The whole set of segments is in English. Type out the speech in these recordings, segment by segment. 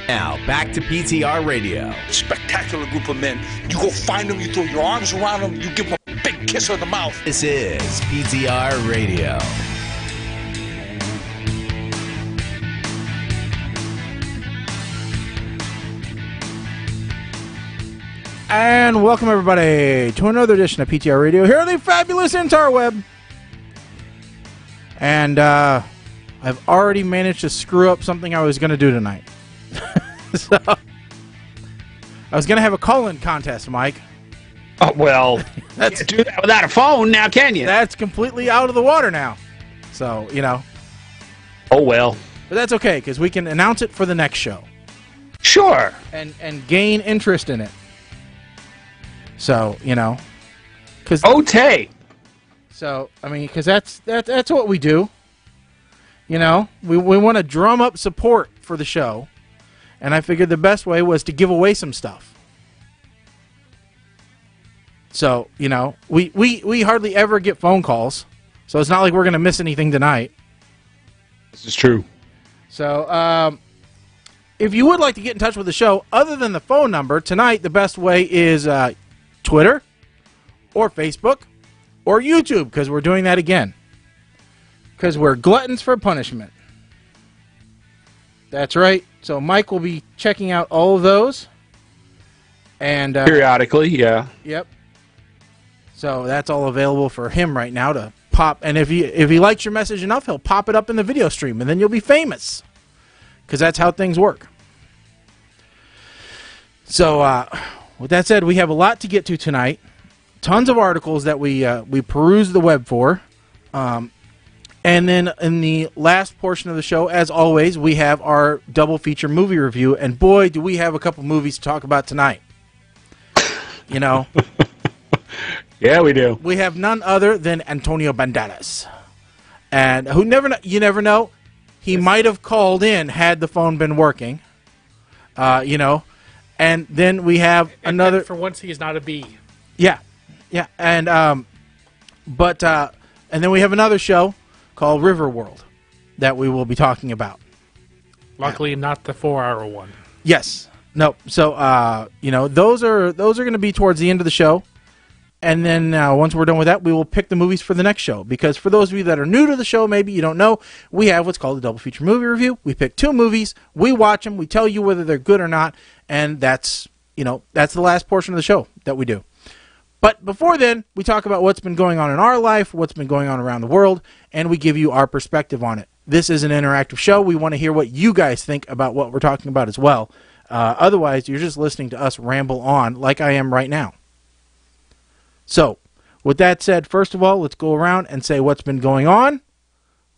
Now, back to PTR Radio. Spectacular group of men. You go find them, you throw your arms around them, you give them a big kiss on the mouth. This is PTR Radio. And welcome, everybody, to another edition of PTR Radio here on the fabulous interweb. And I've already managed to screw up something I was going to do tonight. So, I was going to have a call-in contest, Mike. Oh, well, that's can't do that without a phone now, can you? That's completely out of the water now. So, you know. Oh, well. But that's okay, because we can announce it for the next show. Sure. And gain interest in it. So, you know. Okay. So, I mean, because that's what we do. You know, we want to drum up support for the show. And I figured the best way was to give away some stuff. So, you know, we hardly ever get phone calls. So it's not like we're going to miss anything tonight. This is true. So, if you would like to get in touch with the show, other than the phone number, tonight the best way is Twitter or Facebook or YouTube, because we're doing that again. Because we're gluttons for punishment. That's right. So Mike will be checking out all of those. And periodically, yeah. Yep. So that's all available for him right now to pop. And if he likes your message enough, he'll pop it up in the video stream, and then you'll be famous. Because that's how things work. So with that said, we have a lot to get to tonight. Tons of articles that we peruse the web for. And then in the last portion of the show, as always, we have our double feature movie review. And boy, do we have a couple movies to talk about tonight. You know. Yeah, we do. We have none other than Antonio Banderas. And you never know. He might have called in had the phone been working. You know. And then we have another. And for once, he is not a bee. Yeah. Yeah. And and then we have another show called Riverworld that we will be talking about. Luckily, not the 4-hour one. Yes. No. So, you know, those are going to be towards the end of the show. And then once we're done with that, we will pick the movies for the next show. Because for those of you that are new to the show, maybe you don't know, we have what's called a double feature movie review. We pick 2 movies, we watch them, we tell you whether they're good or not, and that's the last portion of the show that we do. But before then, we talk about what's been going on in our life, what's been going on around the world, and we give you our perspective on it. This is an interactive show. We want to hear what you guys think about what we're talking about as well. Otherwise, you're just listening to us ramble on like I am right now. So, with that said, first of all, let's go around and say what's been going on.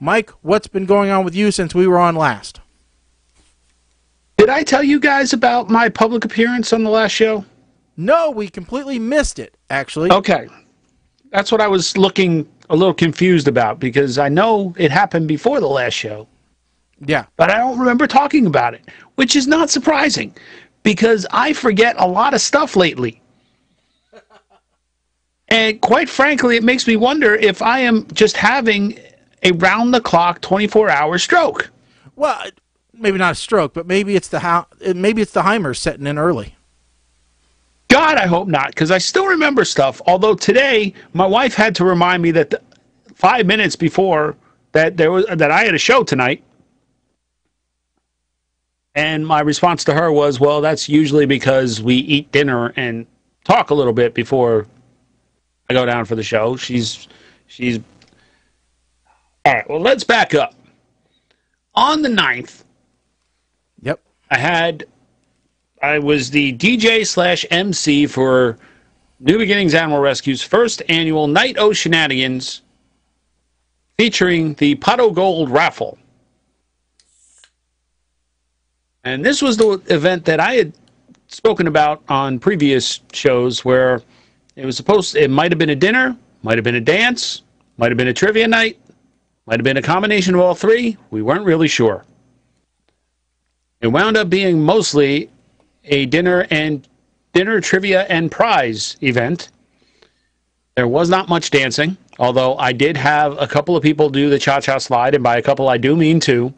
Mike, what's been going on with you since we were on last? Did I tell you guys about my public appearance on the last show? No, we completely missed it, actually. Okay. That's what I was looking a little confused about, because I know it happened before the last show. Yeah. But I don't remember talking about it, which is not surprising, because I forget a lot of stuff lately. And quite frankly, it makes me wonder if I am just having a round-the-clock, 24-hour stroke. Well, maybe not a stroke, but maybe it's the Heimer setting in early. God, I hope not, because I still remember stuff. Although today, my wife had to remind me that 5 minutes before that I had a show tonight, and my response to her was, "Well, that's usually because we eat dinner and talk a little bit before I go down for the show." She's all right. Well, let's back up. On the 9th, yep, I was the DJ/MC for New Beginnings Animal Rescue's first annual Night O Shenanigans, featuring the Pot O' Gold raffle. And this was the event that I had spoken about on previous shows, where it might have been a dinner, might have been a dance, might have been a trivia night, might have been a combination of all 3. We weren't really sure. It wound up being mostly a dinner, trivia, and prize event. There was not much dancing, although I did have a couple of people do the cha-cha slide, and by a couple I do mean 2.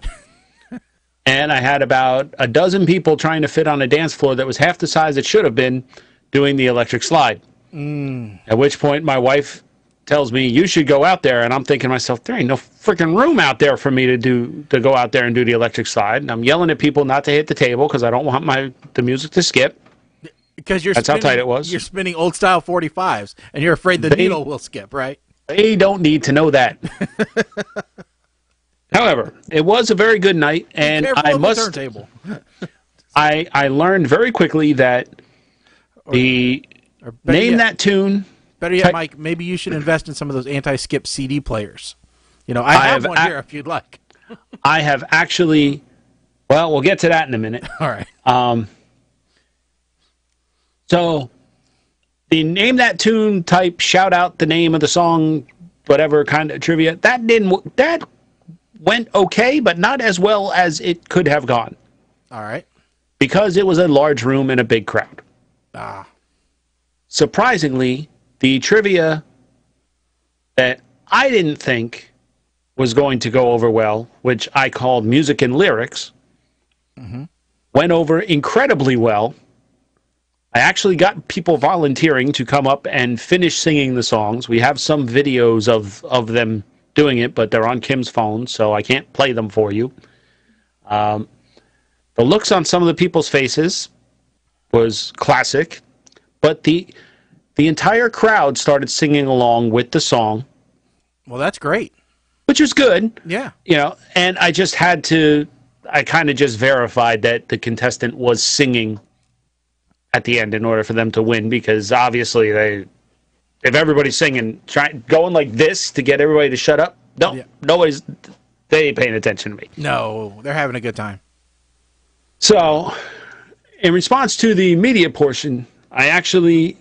and I had about a dozen people trying to fit on a dance floor that was half the size it should have been doing the electric slide. At which point my wife tells me, you should go out there. And I'm thinking to myself, there ain't no freaking room out there for me to go out there and do the electric slide. And I'm yelling at people not to hit the table because I don't want the music to skip. Because that's how tight it was. You're spinning old style 45s, and you're afraid the needle will skip, right? They don't need to know that. However, it was a very good night, and I must. I learned very quickly that name that tune. Better yet, Mike, maybe you should invest in some of those anti-skip CD players. You know, I have one here if you'd like. I have actually. Well, we'll get to that in a minute. All right. So, the name that tune type, shout out the name of the song, whatever kind of trivia, that went okay, but not as well as it could have gone. All right. Because it was a large room and a big crowd. Surprisingly, the trivia that I didn't think was going to go over well, which I called music and lyrics, went over incredibly well. I actually got people volunteering to come up and finish singing the songs. We have some videos of them doing it, but they're on Kim's phone, so I can't play them for you. The looks on some of the people's faces was classic, but the entire crowd started singing along with the song. Well, that's great. Which is good. Yeah. You know, and I just had to, I kind of just verified that the contestant was singing at the end in order for them to win, because obviously if everybody's singing, going like this to get everybody to shut up, they ain't paying attention to me. No, they're having a good time. So, in response to the media portion, I actually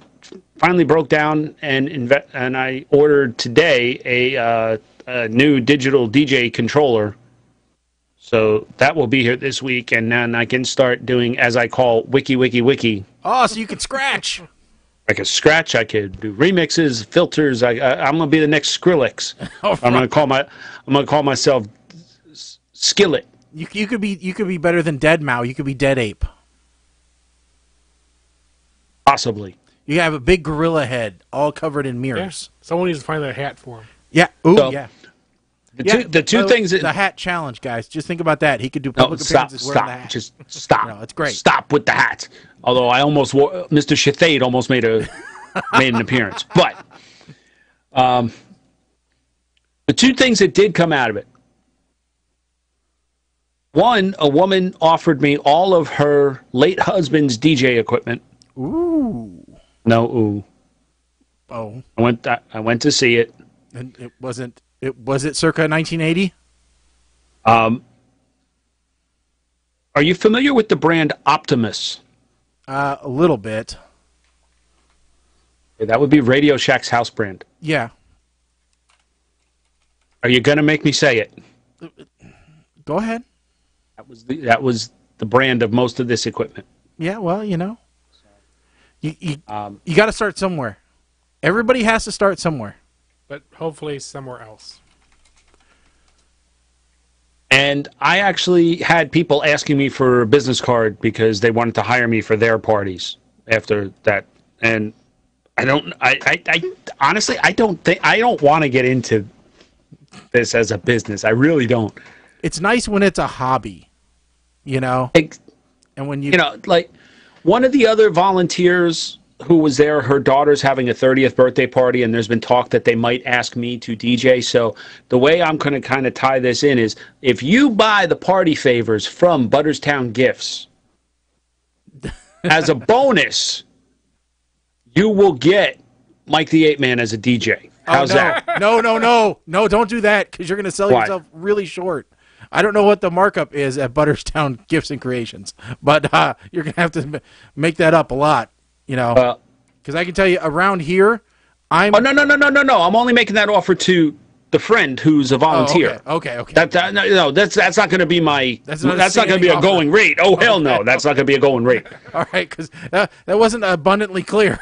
finally broke down and I ordered today a new digital DJ controller. So that will be here this week, and then I can start doing, as I call, wiki. Oh, so you can scratch. I could scratch. I could do remixes, filters. I'm gonna be the next Skrillex. I'm gonna call myself Skillet. You could be better than Dead Mouse. You could be Dead Ape. Possibly. You have a big gorilla head, all covered in mirrors. Yeah. Someone needs to find that hat for him. Yeah. Ooh, yeah. The two things the hat challenge, guys. Just think about that. He could do public appearances wearing the hat. Just stop. No, it's great. Stop with the hat. Although I almost Mr. Shathade almost made an appearance. But the two things that did come out of it. One, a woman offered me all of her late husband's DJ equipment. Ooh. No ooh. Oh. I went to see it. And it wasn't. Was it circa 1980? Are you familiar with the brand Optimus? A little bit. Yeah, that would be Radio Shack's house brand. Yeah. Are you gonna make me say it? Go ahead. That was the brand of most of this equipment. Yeah, well, you know, you got to start somewhere. Everybody has to start somewhere. But hopefully somewhere else. And I actually had people asking me for a business card because they wanted to hire me for their parties after that. And I honestly, I don't want to get into this as a business. I really don't. It's nice when it's a hobby, you know? And when you know, like one of the other volunteers who was there, her daughter's having a 30th birthday party, and there's been talk that they might ask me to DJ. So the way I'm going to kind of tie this in is, if you buy the party favors from Butterstown Gifts, as a bonus, you will get Mike the Ape Man as a DJ. How's that? No, don't do that, because you're going to sell yourself really short. I don't know what the markup is at Butterstown Gifts and Creations, but you're going to have to make that up a lot. You know, because I can tell you around here, I'm. Oh no! I'm only making that offer to the friend who's a volunteer. Oh, okay. That's not going to be my. That's not going to be a going rate. Oh hell no! That's not going to be a going rate. All right, because that wasn't abundantly clear.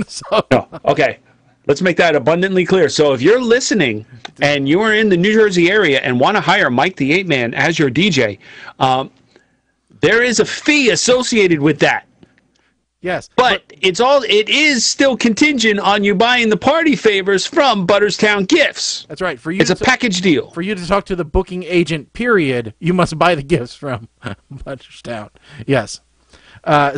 So. No. Okay. Let's make that abundantly clear. So if you're listening and you are in the New Jersey area and want to hire Mike the Ape Man as your DJ, There is a fee associated with that. Yes. But it is still contingent on you buying the party favors from Butterstown Gifts. That's right. It's a package deal. For you to talk to the booking agent, period, you must buy the gifts from Butterstown. Yes. Mike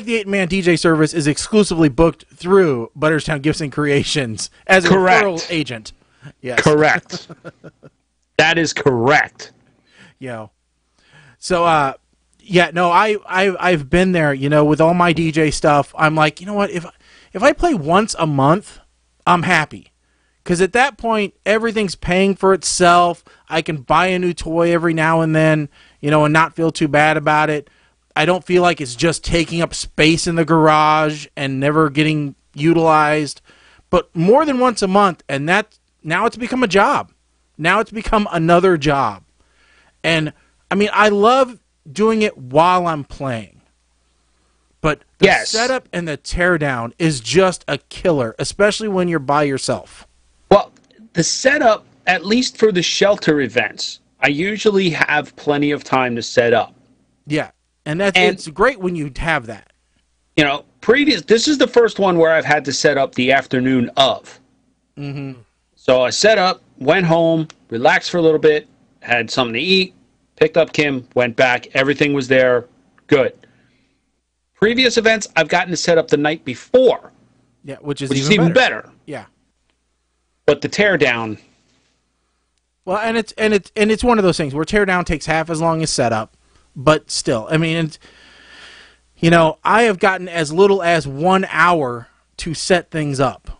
the 8-Man DJ service is exclusively booked through Butterstown Gifts and Creations as a referral agent. Yes. Correct. That is correct. So, I've been there, with all my DJ stuff. I'm like, you know what? If I play once a month, I'm happy. Because at that point, everything's paying for itself. I can buy a new toy every now and then, and not feel too bad about it. I don't feel like it's just taking up space in the garage and never getting utilized. But more than once a month, and now it's become a job. Now it's become another job. And, I love doing it while I'm playing. But the setup and the teardown is just a killer, especially when you're by yourself. Well, the setup, at least for the shelter events, I usually have plenty of time to set up. Yeah. And it's great when you have that. This is the first one where I've had to set up the afternoon of. Mm-hmm. So I set up, went home, relaxed for a little bit, had something to eat, picked up Kim, went back, everything was there, good. Previous events, I've gotten to set up the night before. Yeah, which is even better. Yeah. But the teardown. Well, and it's one of those things where teardown takes half as long as setup. But still, I have gotten as little as 1 hour to set things up.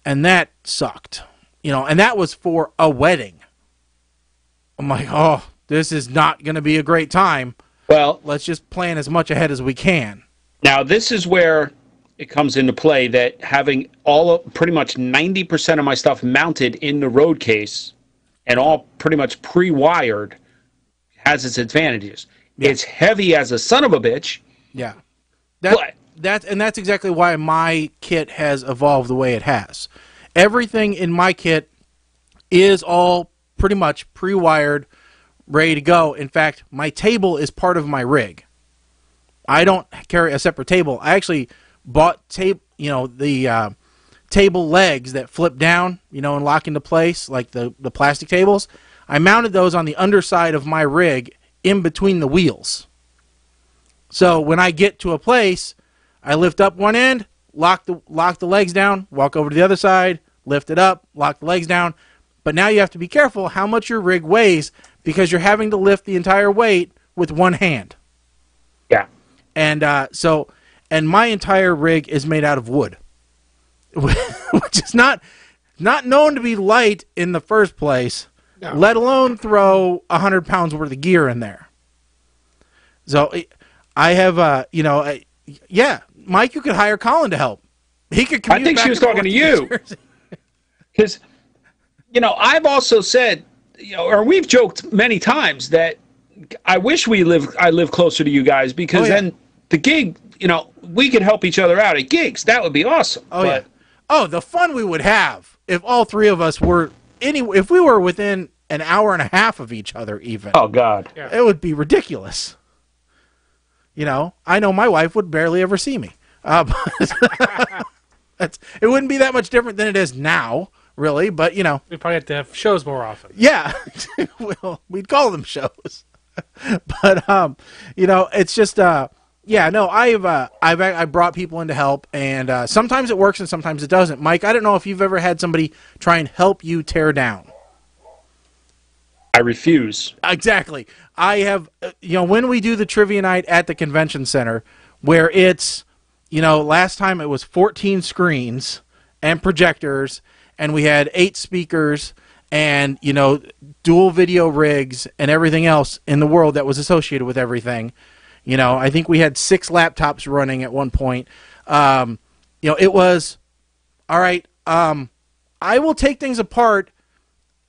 And that sucked. And that was for a wedding. I'm like, oh, this is not going to be a great time. Well, let's just plan as much ahead as we can. Now, this is where it comes into play that having pretty much 90% of my stuff mounted in the road case and all pretty much pre-wired has its advantages. Yeah. It's heavy as a son of a bitch. Yeah. That's exactly why my kit has evolved the way it has. Everything in my kit is all pretty much pre-wired, ready to go. In fact, my table is part of my rig. I don't carry a separate table. I actually bought the table legs that flip down, and lock into place, like the plastic tables. I mounted those on the underside of my rig in between the wheels. So when I get to a place, I lift up one end, lock the legs down, walk over to the other side, lift it up, lock the legs down. But now you have to be careful how much your rig weighs because you're having to lift the entire weight with one hand. Yeah. And and my entire rig is made out of wood, which is not known to be light in the first place. No. Let alone throw 100 pounds worth of gear in there. So I have, Mike, you could hire Colin to help. He could commute. I think she was talking to you. Because, I've also said, or we've joked many times that I wish I live closer to you guys because then the gig, we could help each other out at gigs. That would be awesome. Yeah. Oh, the fun we would have if all three of us were if we were within an hour and a half of each other, even. Oh God, it would be ridiculous. I know my wife would barely ever see me. It wouldn't be that much different than it is now, really. But we probably have to have shows more often. Yeah, well, we'd call them shows. But it's just I've brought people in to help, and sometimes it works and sometimes it doesn't. Mike, I don't know if you've ever had somebody try and help you tear down. I refuse. Exactly. I have, when we do the trivia night at the convention center, where it's, last time it was 14 screens and projectors, and we had 8 speakers and, dual video rigs and everything else in the world that was associated with everything. I think we had 6 laptops running at one point. It was, all right, I will take things apart,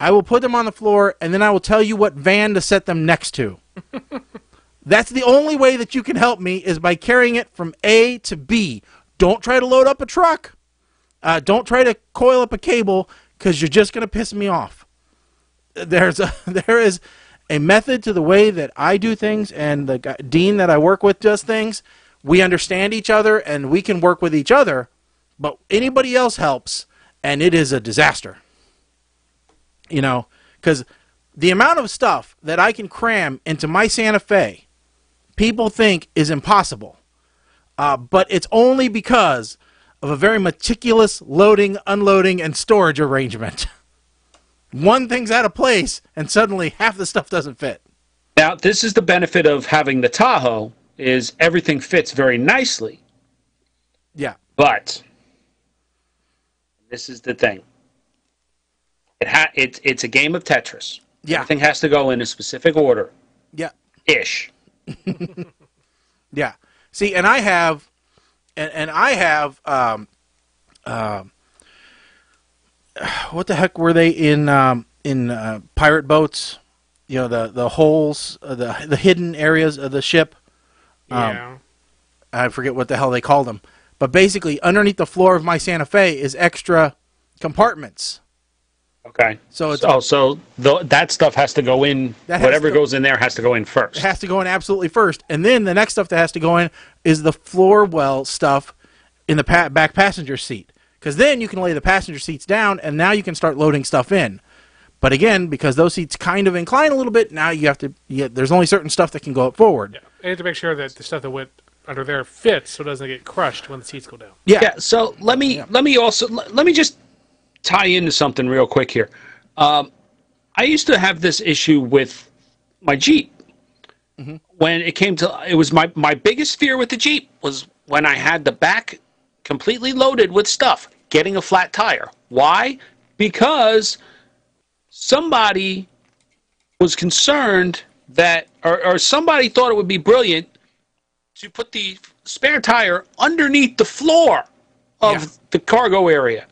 I will put them on the floor, and then I will tell you what van to set them next to. That's the only way that you can help me is by carrying it from A to B. Don't try to load up a truck. Don't try to coil up a cable because you're just going to piss me off. There is a method to the way that I do things, and the dean that I work with does things. We understand each other, and we can work with each other, but anybody else helps, and it is a disaster. Because the amount of stuff that I can cram into my Santa Fe, people think is impossible. But it's only because of a very meticulous loading, unloading, and storage arrangement. One thing's out of place, and suddenly half the stuff doesn't fit. Now, this is the benefit of having the Tahoe, is everything fits very nicely. Yeah. But this is the thing. It's a game of Tetris. Yeah. Everything has to go in a specific order. Yeah. Ish. Yeah. See, and I have what the heck were they in pirate boats? The holes, the hidden areas of the ship. Yeah. I forget what the hell they called them. But basically, underneath the floor of my Santa Fe is extra compartments. Okay. So it's that stuff has to go in. Whatever goes in there has to go in first. It has to go in absolutely first, and then the next stuff that has to go in is the floor well stuff in the back passenger seat. Because then you can lay the passenger seats down, and now you can start loading stuff in. But again, because those seats kind of incline a little bit, now you have to. There's only certain stuff that can go up forward. Yeah. And you have to make sure that the stuff that went under there fits, so it doesn't get crushed when the seats go down. Yeah. So let me just tie into something real quick here. I used to have this issue with my Jeep. Mm-hmm. When it came to, it was my biggest fear with the Jeep was when I had the back completely loaded with stuff, getting a flat tire. Why? Because somebody was concerned that, or somebody thought it would be brilliant to put the spare tire underneath the floor of the cargo area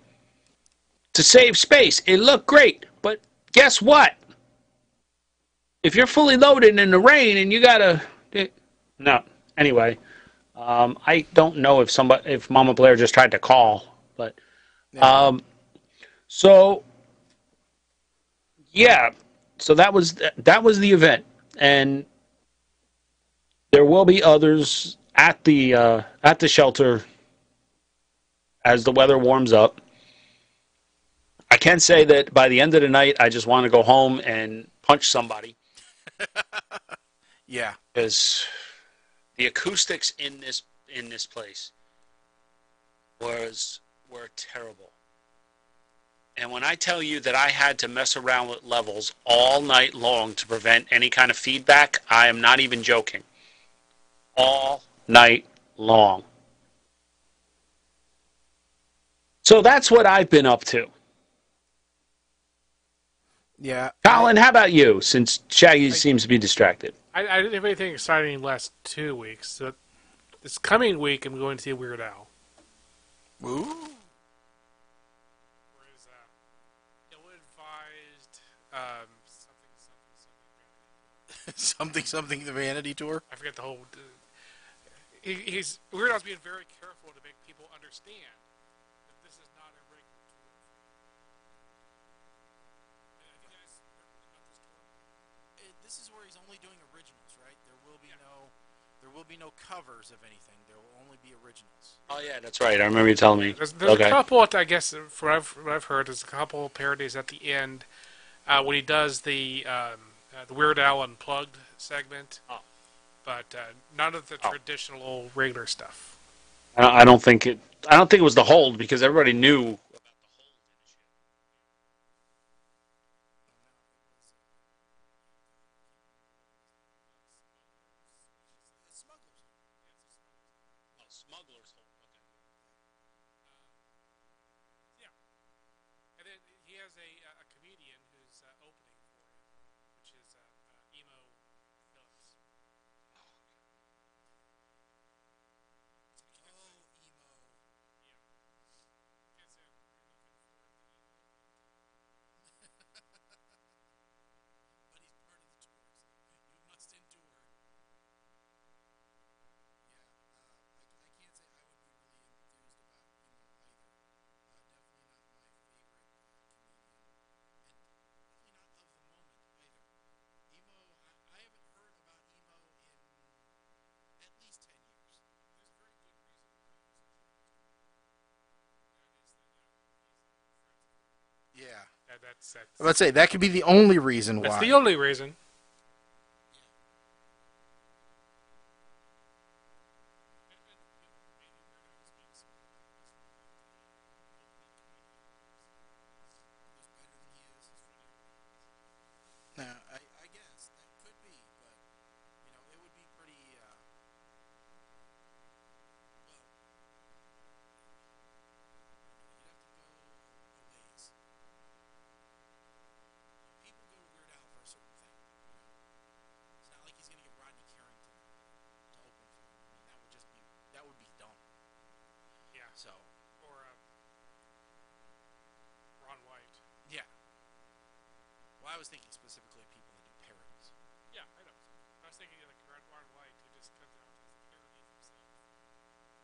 to save space. It looked great, but guess what? If you're fully loaded in the rain and you gotta, no. Anyway, I don't know if Mama Blair just tried to call, but so that was the event, and there will be others at the shelter as the weather warms up. I can say that by the end of the night, I just want to go home and punch somebody. Yeah, because the acoustics in this place were terrible. And when I tell you that I had to mess around with levels all night long to prevent any kind of feedback, I am not even joking. All night long. So that's what I've been up to. Yeah. Colin, how about you, since Shaggy seems to be distracted? I didn't have anything exciting in the last 2 weeks. So this coming week, I'm going to see Weird Al. Ooh. Where is that? Ill-advised something the Vanity Tour. I forget the whole. Weird Al's being very careful to make people understand that this is not a regular tour. Have you guys heard about this tour? This is where he's only doing originals, right? There will be no covers of anything. There will only be originals. Oh yeah, that's right. I remember you telling me. There's a couple. I guess from what I've heard, there's a couple parodies at the end when he does the Weird Al Unplugged segment. Oh. But none of the traditional regular stuff. I don't think it was the hold, because everybody knew about the hold Smugglers hold. Okay. Yeah. And then he has a comedian who's opening for him, which is Emo Phillips. I'm about to say that could be the only reason That's why. the only reason. I guess that could be, but it would be pretty. Well, you'd have to go a ways. People go to Weird Al for a certain thing. It's not like he's gonna get Rodney Carrington to open for him. I mean, that would be dumb. Yeah. So Or Ron White. yeah. Well, I was thinking specifically of people that do parodies. Yeah, I know. I was thinking like Ron White, who just comes out as a parody of himself,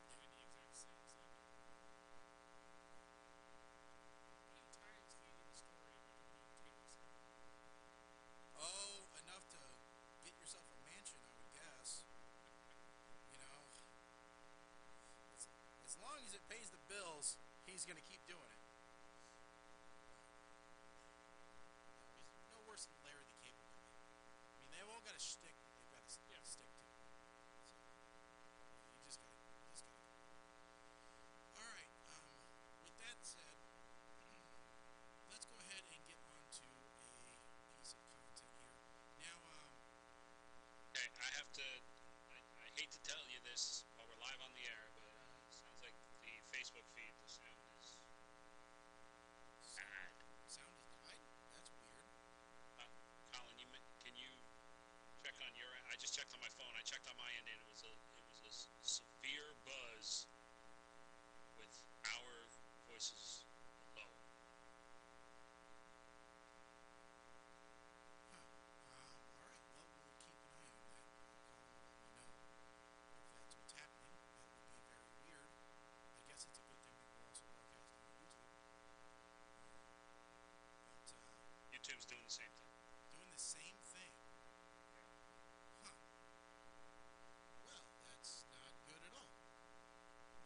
doing the exact same thing. How many times can you do a story about being Taylor Swift? Oh, enough to get yourself a mansion, I would guess. You know, as long as it pays the bills, he's going to keep doing it. He's no worse than Larry the Cable Guy. I mean, they've all got a shtick that they've got to stick to. So, you just got to. All right. With that said, let's go ahead and get on to a piece of content here. Now, Okay, I have to. I hate to tell you this while we're live on the air, but it sounds like the Facebook feed, the sound is bad. sound has died. That's weird. Colin, can you check on your end? I just checked on my phone. I checked on my end, and it was a severe buzz with our voices low. All right. Well, we'll keep an eye on that. Colin will let me know if that's what's happening. That would be very weird. I guess it's a good thing that we're also broadcasting on YouTube. But YouTube's doing the same thing. doing the same thing. Huh. Well, that's not good at all.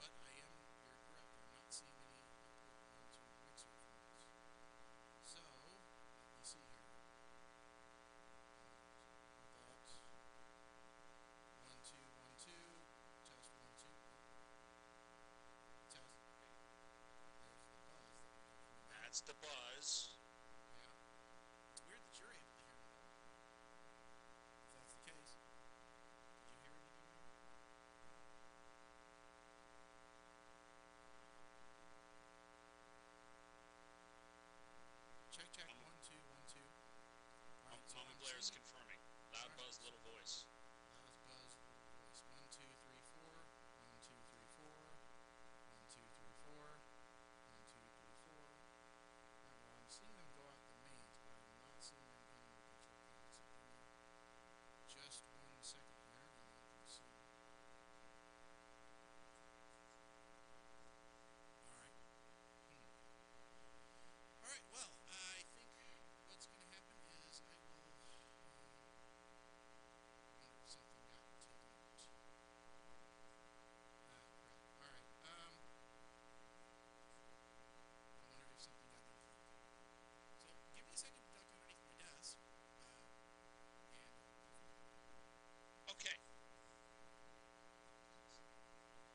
But you're correct. I'm not seeing any upload onto the mixer from this. So, let me see here. That 1 2 1 2 test 1 2 test. There's the buzz that we're talking about. That's the buzz. Yeah. It's weird that you're able to hear me. If that's the case, did you hear anything now? Check 1 2 1 2. All right, so Mama I'm Blair is seeing confirming. Loud buzz, little voice. Loud buzz, little voice. 1 2 3 4. 1 2 3 4. 1 2 3 4. 1 2 3 4. All right, well, I'm seeing them go out the mains, but I'm not seeing them in the control panel. So give me just 1 second here, and I can see. All right. All right. Well, I think what's going to happen is I will. I wonder if something got taken out. Ah, crap. All right. I wonder if something got unplugged. So give me a second to duck underneath my desk. Okay.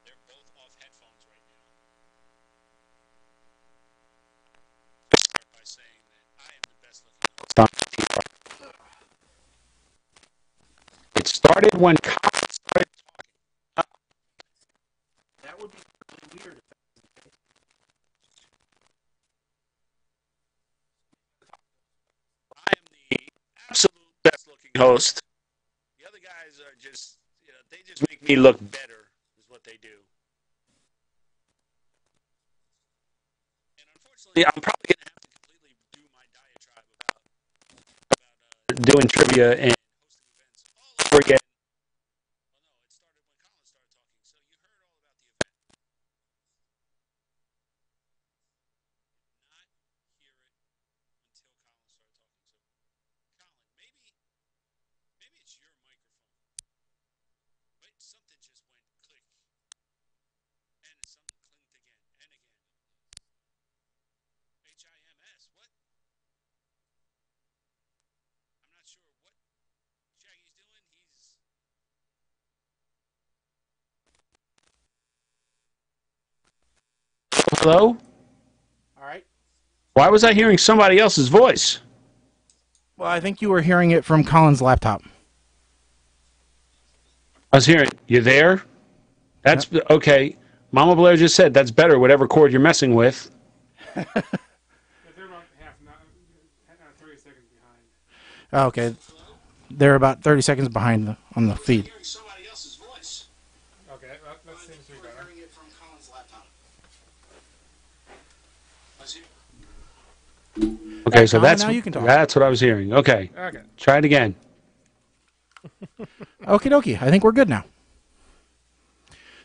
They're both off headphones right now. Start by saying that I am the best looking host on PTR. It started when Colin started talking. That would be really weird. I am the absolute best looking host. The other guys are just, they just make me look better, is what they do. And unfortunately, I'm probably going to have to completely do my diatribe about doing trivia and hosting events all over again. Well, no, it started when Colin started talking, so you heard all about the event. Did not hear it until Colin started talking. So, Colin, maybe it's your microphone. But something just went click, and something clinked again and again. HIMS, what? Hello? All right. Why was I hearing somebody else's voice? Well, I think you were hearing it from Colin's laptop. I was hearing, you there? That's okay. Mama Blair just said that's better, whatever chord you're messing with. They're about 30 seconds behind. Okay. They're about 30 seconds behind on the feed. Somebody else's voice. Okay, that seems to be better. Hearing it from Colin's laptop. Okay, so Colin, now you can talk. That's what I was hearing. Okay. Okay. Try it again. Okie dokie. I think we're good now.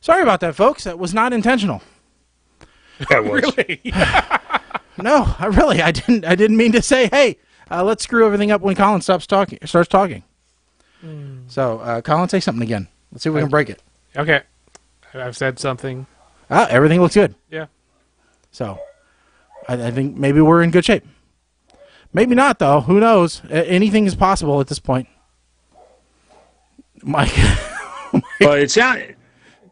Sorry about that, folks. That was not intentional. That was. Really? No, I didn't mean to say, hey, let's screw everything up when Colin starts talking. So, Colin, say something again. Let's see if we can break it. Okay. I've said something. Everything looks good. Yeah. So, I think maybe we're in good shape. Maybe not, though. Who knows? Anything is possible at this point. Mike. Well, it sounded.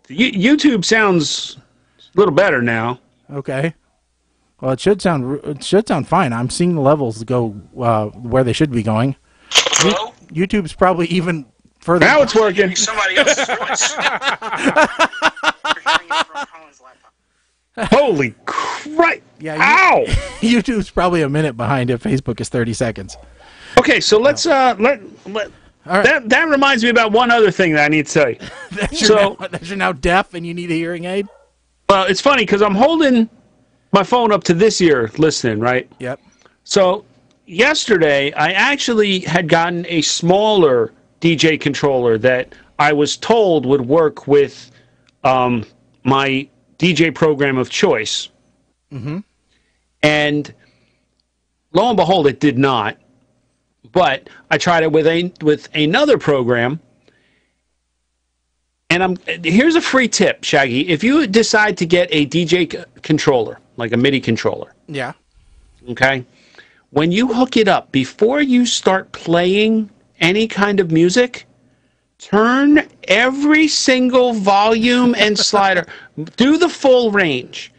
YouTube sounds a little better now. Okay. Well, it should sound fine. I'm seeing the levels go where they should be going. Hello? YouTube's probably even further. Now it's working. Somebody else's voice. Holy Christ! Yeah. Ow! YouTube's probably a minute behind if Facebook is 30 seconds. Okay, so let's let. All right. That reminds me about one other thing that I need to tell you. that you're now deaf and you need a hearing aid? Well, it's funny because I'm holding my phone up to this ear listening, right? Yep. So yesterday, I actually had gotten a smaller DJ controller that I was told would work with my DJ program of choice. Mm-hmm. And lo and behold, it did not. But I tried it with another program. And here's a free tip, Shaggy. If you decide to get a DJ controller, like a MIDI controller. Yeah. Okay? When you hook it up, before you start playing any kind of music, turn every single volume and slider. Do the full range.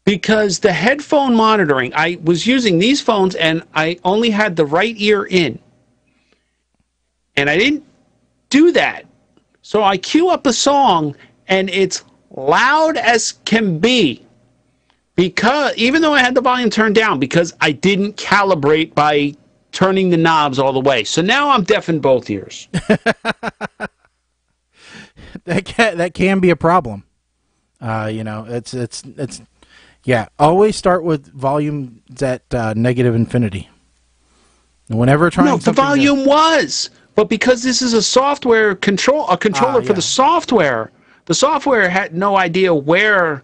Because the headphone monitoring, I was using these phones and I only had the right ear in. And I didn't do that. So I cue up a song and it's loud as can be. Because even though I had the volume turned down, because I didn't calibrate by turning the knobs all the way. So now I'm deaf in both ears. That can be a problem. It's yeah. Always start with volume at negative infinity. And whenever trying no, the volume was, but because this is a software controller for the software had no idea where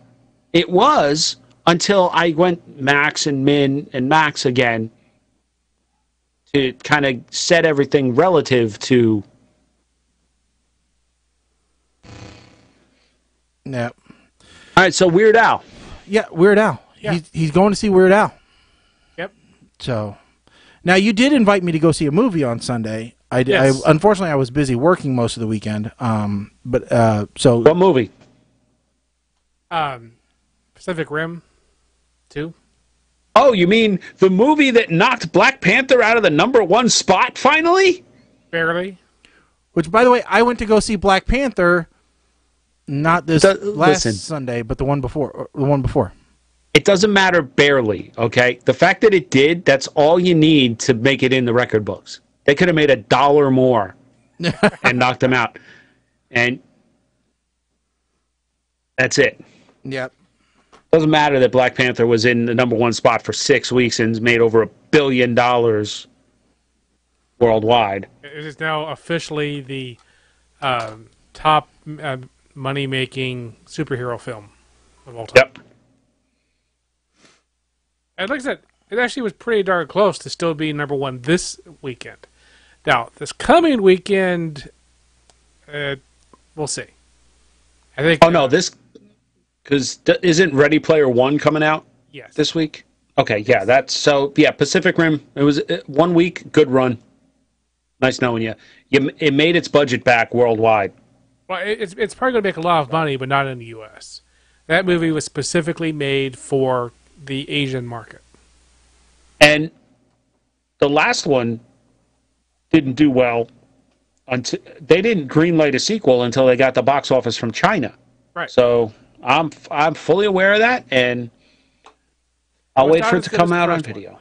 it was until I went max and min and max again to kind of set everything relative to. Yeah. All right, so Weird Al. Yeah, Weird Al. Yeah. He's going to see Weird Al. Yep. So, now you did invite me to go see a movie on Sunday. Yes. Unfortunately, I was busy working most of the weekend. So What movie? Pacific Rim 2. Oh, you mean the movie that knocked Black Panther out of the #1 spot finally? Barely. Which, by the way, I went to go see Black Panther. Not this last Sunday, but the one before. It doesn't matter barely, okay? The fact that it did, that's all you need to make it in the record books. They could have made $1 more and knocked them out. And that's it. Yep. Doesn't matter that Black Panther was in the #1 spot for 6 weeks and made over $1 billion worldwide. It is now officially the top money-making superhero film of all time. Yep. And like I said, it actually was pretty darn close to still being #1 this weekend. Now, this coming weekend, we'll see. I think. Oh no, because isn't Ready Player One coming out? Yes. This week. Okay, yeah, Pacific Rim. It was 1 week, good run. Nice knowing you. It made its budget back worldwide. Well, it's probably going to make a lot of money, but not in the U.S. That movie was specifically made for the Asian market. And the last one didn't do well. Until they didn't greenlight a sequel until they got the box office from China. Right. So I'm fully aware of that, and I'll wait for it to come out on video.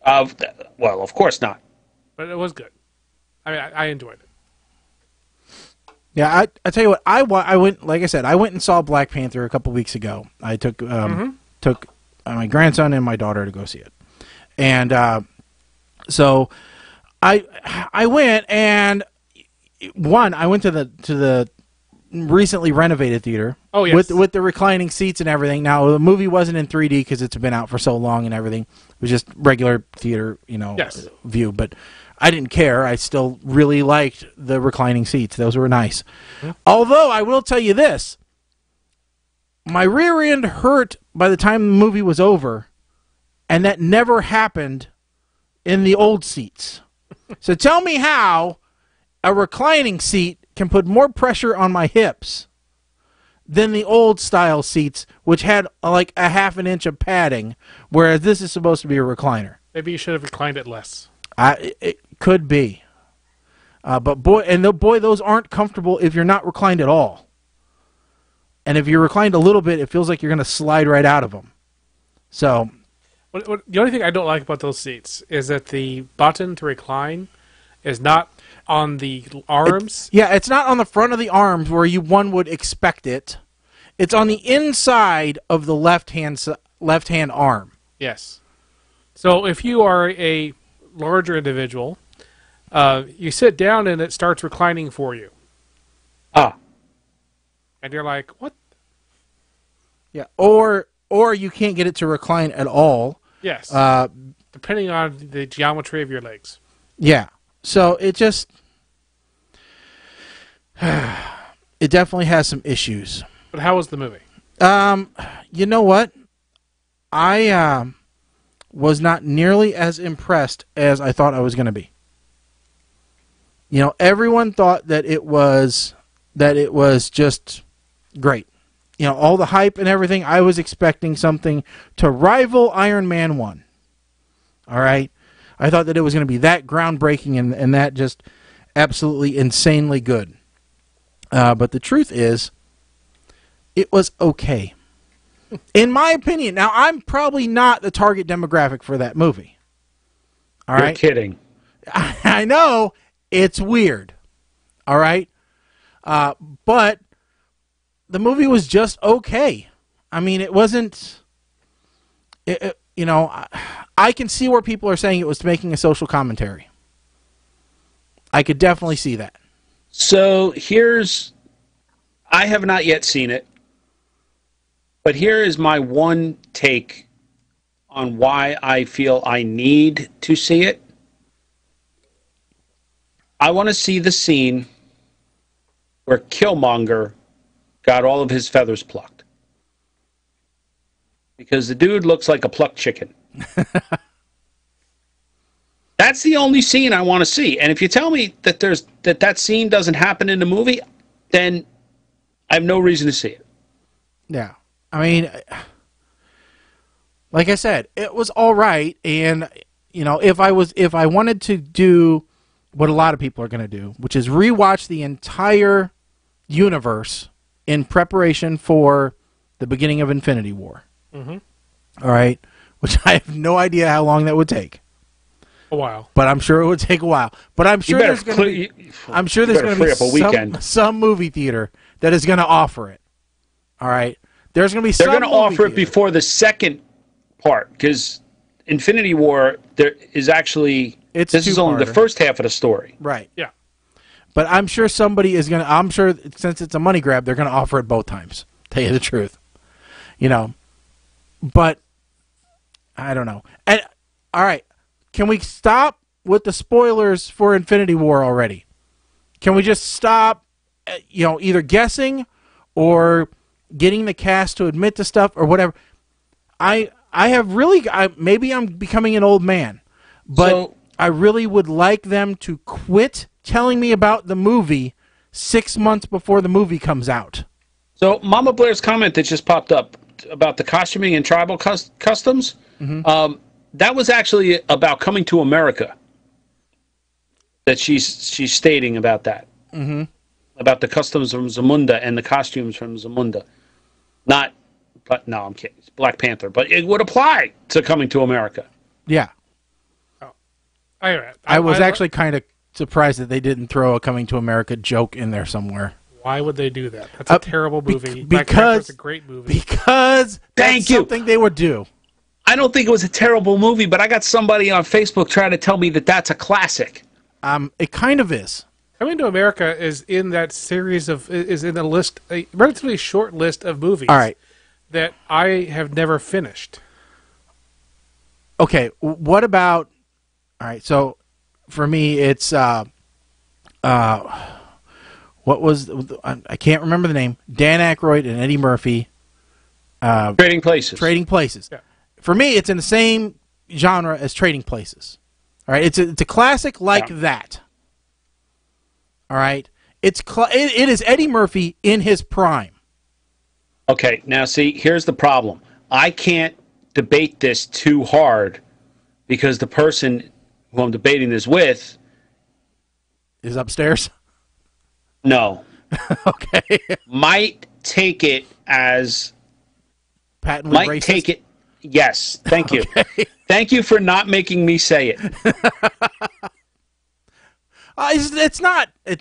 Well, of course not. But it was good. I mean, I enjoyed it. Yeah, I tell you what, I went, like I said, I went and saw Black Panther a couple weeks ago. I took my grandson and my daughter to go see it, and so I went, and I went to the recently renovated theater. Oh, yes. with the reclining seats and everything. Now the movie wasn't in 3D because it's been out for so long and everything. It was just regular theater, Yes. view, but I didn't care. I still really liked the reclining seats. Those were nice. Mm-hmm. Although I will tell you this, my rear end hurt by the time the movie was over, and that never happened in the old seats. So tell me how a reclining seat can put more pressure on my hips than the old style seats, which had like a half an inch of padding, whereas this is supposed to be a recliner. Maybe you should have reclined it less. It could be, but boy, those aren't comfortable if you're not reclined at all. And if you're reclined a little bit, it feels like you're going to slide right out of them. So, the only thing I don't like about those seats is that the button to recline is not on the arms. It's not on the front of the arms where one would expect it. It's on the inside of the left hand arm. Yes. So if you are a larger individual, you sit down and it starts reclining for you. And you're like, what? Yeah, or you can't get it to recline at all. Yes. Depending on the geometry of your legs. Yeah. So it just it definitely has some issues. But how was the movie? You know what? I was not nearly as impressed as I thought I was going to be. Everyone thought that it was just great. All the hype and everything. I was expecting something to rival Iron Man 1. All right? I thought that it was going to be that groundbreaking and that just absolutely insanely good. But the truth is, it was okay. In my opinion. Now, I'm probably not the target demographic for that movie. All right? You're kidding. I know. It's weird. All right? But the movie was just okay. I mean, it wasn't... I can see where people are saying it was making a social commentary. I could definitely see that. So I have not yet seen it, but here is my one take on why I feel I need to see it. I want to see the scene where Killmonger got all of his feathers plucked. Because the dude looks like a plucked chicken. That's the only scene I want to see. And if you tell me that that scene doesn't happen in the movie, then I have no reason to see it. Yeah. I mean, like I said, it was all right. And, if I wanted to do what a lot of people are going to do, which is rewatch the entire universe in preparation for the beginning of Infinity War. Mm-hmm. All right? Which I have no idea how long that would take. A while. But I'm sure it would take a while. But I'm sure there's going to be some movie theater that is going to offer it. All right? There's going to be some They're going to offer it theater. before the second part, because Infinity War, this is only the first half of the story. Right. Yeah. But I'm sure somebody is going to, I'm sure since it's a money grab, they're going to offer it both times. Tell you the truth. But I don't know. And all right, can we stop with the spoilers for Infinity War already? Can we just stop, either guessing or getting the cast to admit to stuff or whatever? I have really, maybe I'm becoming an old man, but I really would like them to quit telling me about the movie 6 months before the movie comes out. So Mama Blair's comment that just popped up about the costuming and tribal customs, that was actually about Coming to America. That she's stating about that. Mm-hmm. About the customs from Zamunda and the costumes from Zamunda. No, I'm kidding. It's Black Panther. But it would apply to Coming to America. Yeah. Oh. I was actually kind of surprised that they didn't throw a Coming to America joke in there somewhere. Why would they do that? That's a terrible movie. Black Panther's a great movie. Because that's something they would do. I don't think it was a terrible movie, but I got somebody on Facebook trying to tell me that that's a classic. It kind of is. Coming to America is in that series is in a relatively short list of movies. All right. That I have never finished. Okay, what about? All right, so for me, it's what was I can't remember the name. Dan Aykroyd and Eddie Murphy. Trading Places. Trading Places. Yeah. For me, it's in the same genre as Trading Places. All right, it's a classic like that. All right, it is Eddie Murphy in his prime. Okay, now see, here's the problem. I can't debate this too hard because the person who I'm debating this with is upstairs. No. Okay. Might take it as patently racist. Yes. Thank you. Okay. Thank you for not making me say it. It's not a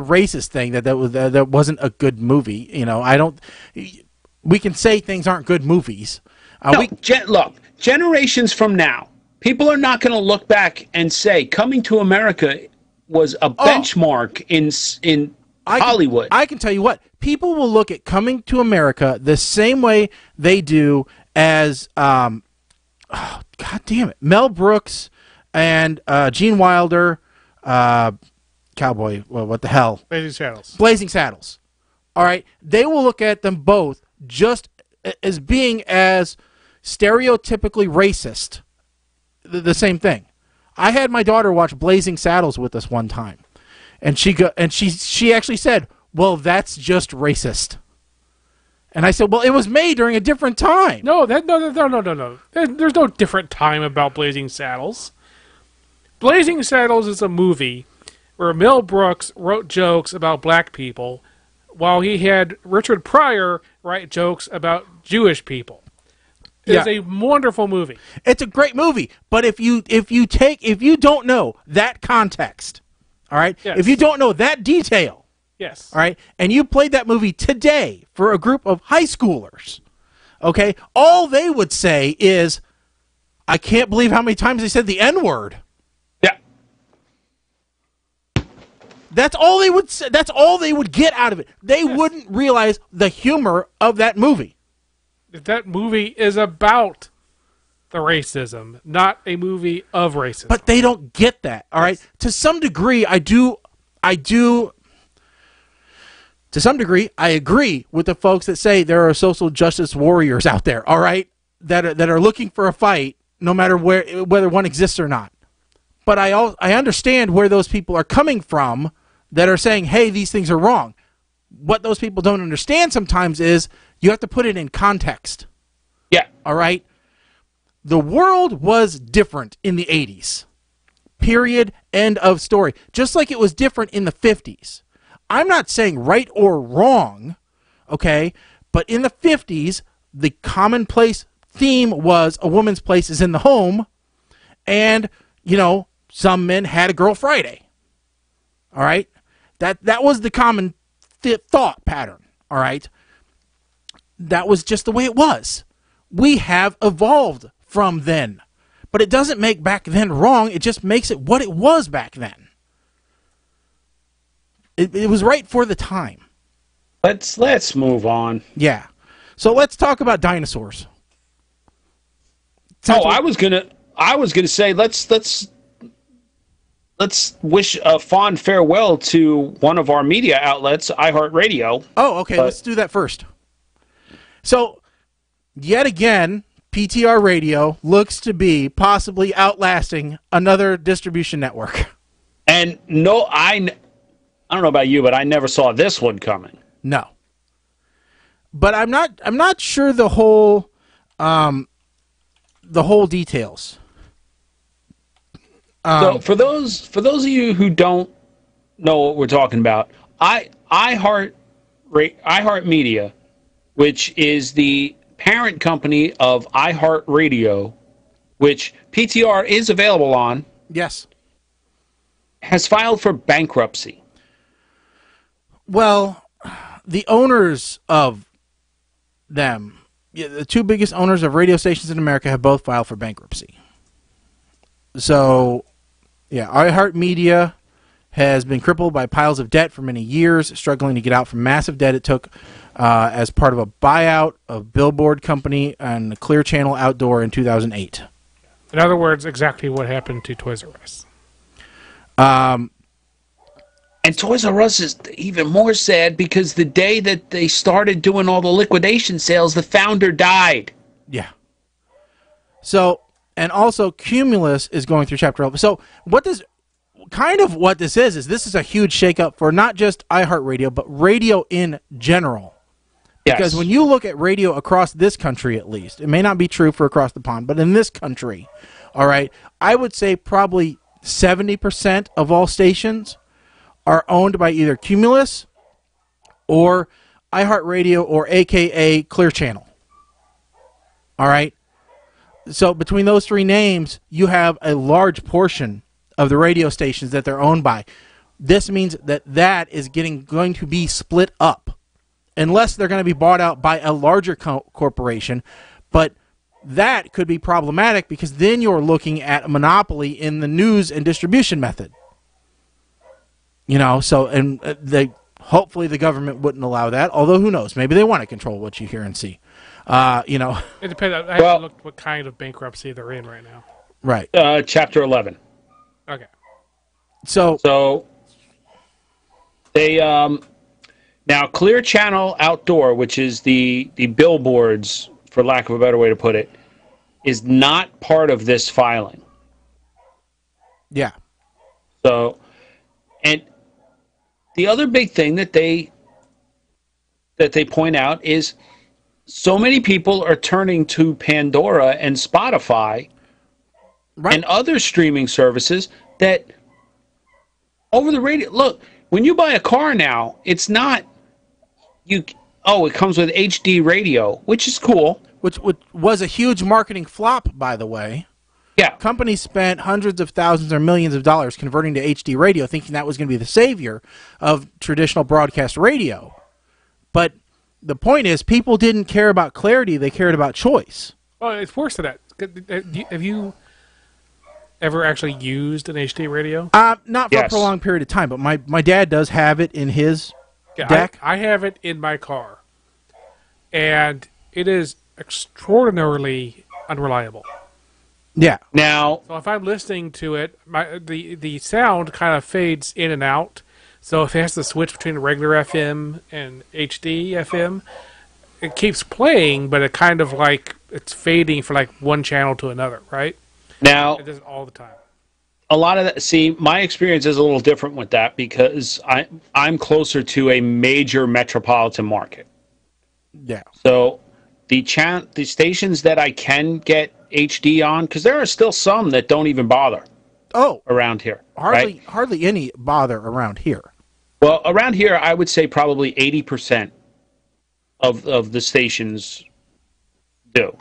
racist thing that wasn't a good movie. You know, we can say things aren't good movies. Look, generations from now, people are not going to look back and say Coming to America was a benchmark in Hollywood. I can tell you what, people will look at Coming to America the same way they do as God damn it, Mel Brooks and Gene Wilder, Cowboy. Well, what the hell? Blazing Saddles. All right, they will look at them both just as being as stereotypically racist. The same thing. I had my daughter watch Blazing Saddles with us one time, and she actually said, "Well, that's just racist." And I said, "Well, it was made during a different time." No. There's no different time about Blazing Saddles. Blazing Saddles is a movie where Mel Brooks wrote jokes about black people, while he had Richard Pryor write jokes about Jewish people. It's a wonderful movie. It's a great movie, but if you don't know that context, all right, yes. If you don't know that detail, yes, all right, and you played that movie today for a group of high schoolers, okay, all they would say is, "I can't believe how many times they said the N-word." Yeah, that's all they would say. That's all they would get out of it. They wouldn't realize the humor of that movie. That movie is about the racism, not a movie of racism. But they don't get that, all right? To some degree, I do. To some degree, I agree with the folks that say there are social justice warriors out there, all right, that are looking for a fight, no matter whether one exists or not. But I understand where those people are coming from that are saying, hey, these things are wrong. What those people don't understand sometimes is you have to put it in context. Yeah. All right? The world was different in the 80s. Period. End of story. Just like it was different in the 50s. I'm not saying right or wrong, okay? But in the 50s, the commonplace theme was a woman's place is in the home, and, you know, some men had a girl Friday. All right? That was the common thought pattern. All right? That was just the way it was. We have evolved from then. But it doesn't make back then wrong. It just makes it what it was back then. It was right for the time. Let's move on. Yeah. So let's talk about dinosaurs. I was gonna say let's wish a fond farewell to one of our media outlets, iHeartRadio. Oh, okay. Let's do that first. So, yet again, PTR Radio looks to be possibly outlasting another distribution network. And no, I don't know about you, but I never saw this one coming. No. but I'm not sure the whole details. So for those of you who don't know what we're talking about, iHeartMedia, which is the parent company of iHeartRadio, which PTR is available on, yes, has filed for bankruptcy. Well, the owners of them, the two biggest owners of radio stations in America, have both filed for bankruptcy. So, yeah, iHeartMedia has been crippled by piles of debt for many years, struggling to get out from massive debt it took as part of a buyout of Billboard Company and Clear Channel Outdoor in 2008. In other words, exactly what happened to Toys R Us. And Toys R Us is even more sad because the day that they started doing all the liquidation sales, the founder died. Yeah. So, and also Cumulus is going through Chapter 11. So what this is a huge shakeup for not just iHeartRadio, but radio in general. Because when you look at radio across this country, at least, it may not be true for across the pond, but in this country, all right, I would say probably 70% of all stations are owned by either Cumulus or iHeartRadio or AKA Clear Channel. All right? So between those three names, you have a large portion of the radio stations that they're owned by. This means that is going to be split up unless they're going to be bought out by a larger corporation. But that could be problematic because then you're looking at a monopoly in the news and distribution method. You know, so, and hopefully the government wouldn't allow that, although who knows, maybe they want to control what you hear and see. You know. It depends. I have to look what kind of bankruptcy they're in right now. Right. Chapter 11. Okay. So they now Clear Channel Outdoor, which is the billboards, for lack of a better way to put it, is not part of this filing. Yeah. So, and the other big thing that they point out is so many people are turning to Pandora and Spotify and other streaming services that over the radio. Look, when you buy a car now, it's not it comes with HD radio, which is cool. Which was a huge marketing flop, by the way. Yeah. Companies spent hundreds of thousands or millions of dollars converting to HD radio, thinking that was going to be the savior of traditional broadcast radio. But the point is, people didn't care about clarity, they cared about choice. Oh, it's worse than that. Have you ever actually used an HD radio? Not for a prolonged period of time, but my dad does have it in his deck. I have it in my car, and it is extraordinarily unreliable. Yeah. Now, so if I'm listening to it, the sound kind of fades in and out. So if it has to switch between regular FM and HD FM, it keeps playing, but it kind of like it's fading from like one channel to another, right? Now, it does it all the time. A lot of that. See, my experience is a little different with that because I'm closer to a major metropolitan market. Yeah. So the stations that I can get HD on, because there are still some that don't even bother. Around here, hardly any bother around here. Well, around here, I would say probably 80% of the stations do,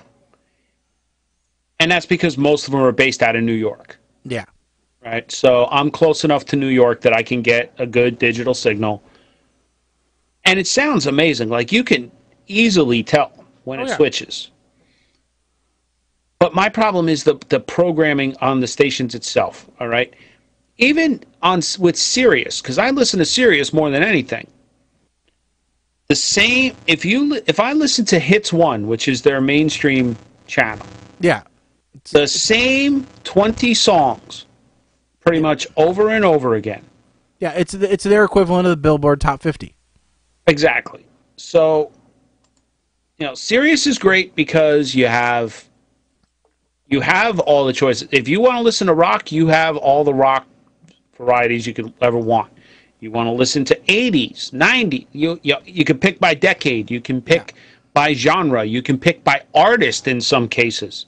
and that's because most of them are based out of New York. Yeah. Right. So I'm close enough to New York that I can get a good digital signal, and it sounds amazing. Like you can easily tell when it switches. But my problem is the programming on the stations itself, all right? Even with Sirius, because I listen to Sirius more than anything. The same, if I listen to Hits 1, which is their mainstream channel. Yeah. The same 20 songs pretty much over and over again. Yeah, it's their equivalent of the Billboard Top 50. Exactly. So, Sirius is great because you have all the choices. If you want to listen to rock, you have all the rock varieties you could ever want. You want to listen to 80s, 90s. You can pick by decade. You can pick by genre. You can pick by artist in some cases.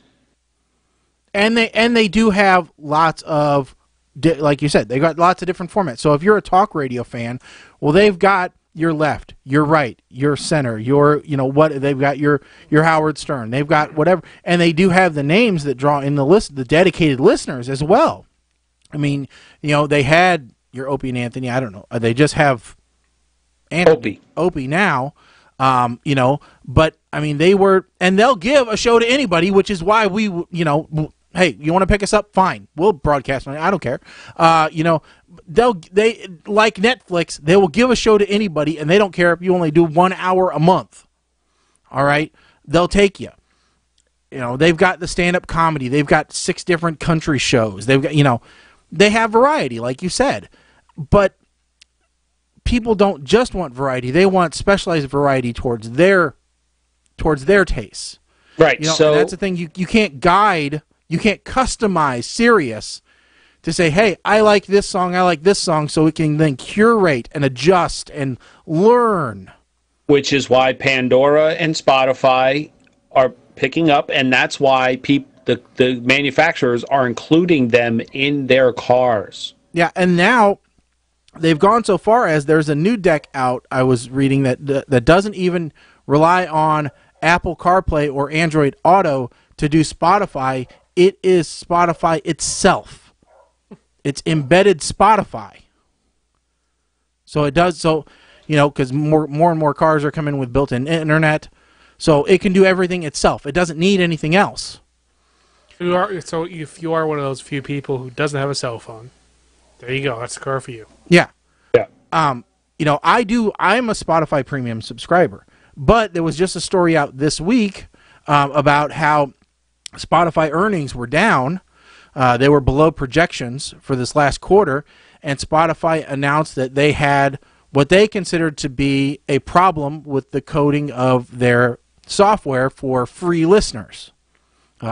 And they do have lots of, like you said, they got lots of different formats. So if you're a talk radio fan, well, they've got your left, your right, your center, your, what, they've got your Howard Stern, they've got whatever, and they do have the names that draw in the list, the dedicated listeners as well. I mean, they had your Opie and Anthony. I don't know. They just have Opie now. But I mean, they were, and they'll give a show to anybody, which is why we, hey, you want to pick us up? Fine, we'll broadcast. I don't care. They like Netflix. They will give a show to anybody, and they don't care if you only do 1 hour a month. All right, they'll take you. They've got the stand-up comedy. They've got 6 different country shows. They've got, they have variety, like you said, but people don't just want variety. They want specialized variety towards their tastes. Right. So that's the thing. You can't guide. You can't customize Sirius to say, hey, I like this song, so we can then curate and adjust and learn. Which is why Pandora and Spotify are picking up, and that's why the manufacturers are including them in their cars. Yeah, and now they've gone so far as there's a new deck out, I was reading, that doesn't even rely on Apple CarPlay or Android Auto to do Spotify. It is Spotify itself. It's embedded Spotify. So it does, because more and more cars are coming with built-in internet, so it can do everything itself. It doesn't need anything else. So if you are one of those few people who doesn't have a cell phone, there you go. That's the car for you. Yeah. Yeah. I'm a Spotify premium subscriber, but there was just a story out this week about how Spotify earnings were down. They were below projections for this last quarter, and Spotify announced that they had what they considered to be a problem with the coding of their software for free listeners.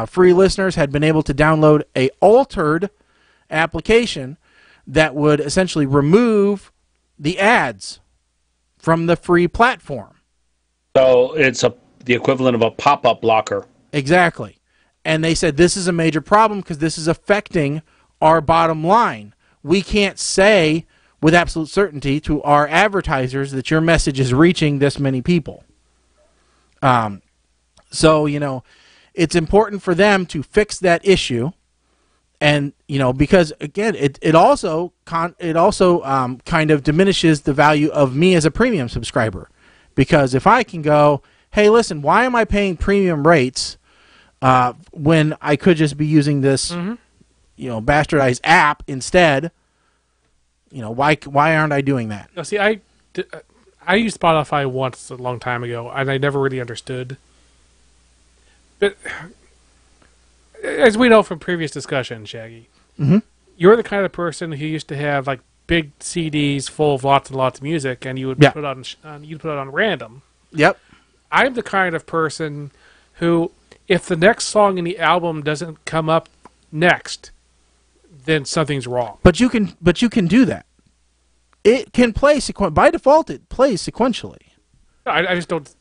Free listeners had been able to download a altered application that would essentially remove the ads from the free platform. So it's the equivalent of a pop-up blocker. Exactly. And they said this is a major problem because this is affecting our bottom line. We can't say with absolute certainty to our advertisers that your message is reaching this many people. So, it's important for them to fix that issue. And, because, again, it also kind of diminishes the value of me as a premium subscriber. Because if I can go, hey, listen, why am I paying premium rates when I could just be using this, bastardized app instead? Why aren't I doing that? No, see, I used Spotify once a long time ago, and I never really understood. But as we know from previous discussions, Shaggy, you're the kind of person who used to have like big CDs full of lots and lots of music, and you would put it on random. Yep. I'm the kind of person who, if the next song in the album doesn't come up next, then something's wrong. But you can do that. It can play by default. It plays sequentially. I just don't.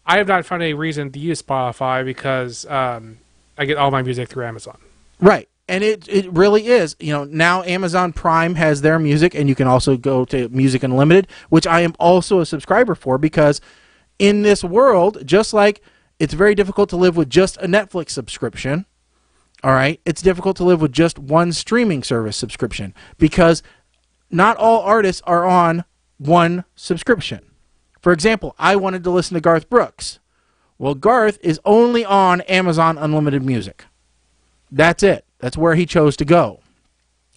I have not found any reason to use Spotify because I get all my music through Amazon. Right, and it really is. Now Amazon Prime has their music, and you can also go to Music Unlimited, which I am also a subscriber for, because in this world, just like it's very difficult to live with just a Netflix subscription, all right, it's difficult to live with just one streaming service subscription, because not all artists are on one subscription. For example, I wanted to listen to Garth Brooks. Well, Garth is only on Amazon Unlimited Music. That's it. That's where he chose to go.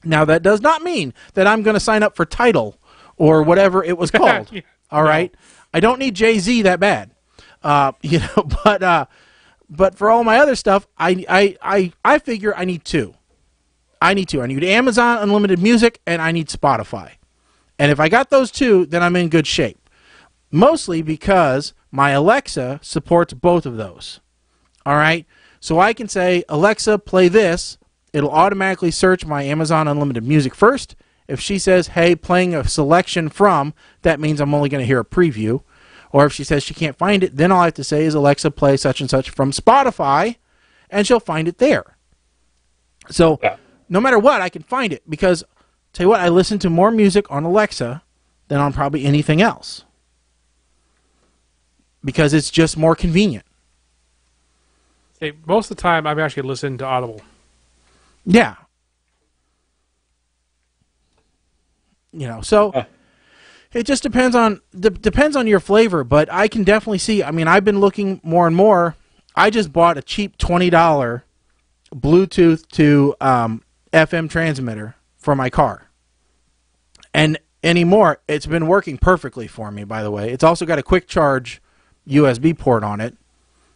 Now, that does not mean that I'm going to sign up for Tidal or whatever it was called. All right? I don't need Jay-Z that bad. But for all my other stuff, I figure I need two. I need Amazon Unlimited Music, and I need Spotify. And if I got those two, then I'm in good shape. Mostly because my Alexa supports both of those. All right? So I can say, Alexa, play this. It'll automatically search my Amazon Unlimited Music first, if she says, hey, playing a selection from, that means I'm only going to hear a preview. Or if she says she can't find it, then all I have to say is, Alexa, play such and such from Spotify, and she'll find it there. So no matter what, I can find it, because, tell you what, I listen to more music on Alexa than on probably anything else, because it's just more convenient. Hey, most of the time, I'm actually listening to Audible. Yeah. So it just depends on your flavor, but I can definitely see. I mean, I've been looking more and more. I just bought a cheap $20 Bluetooth to FM transmitter for my car, and anymore, it's been working perfectly for me. By the way, it's also got a quick charge USB port on it,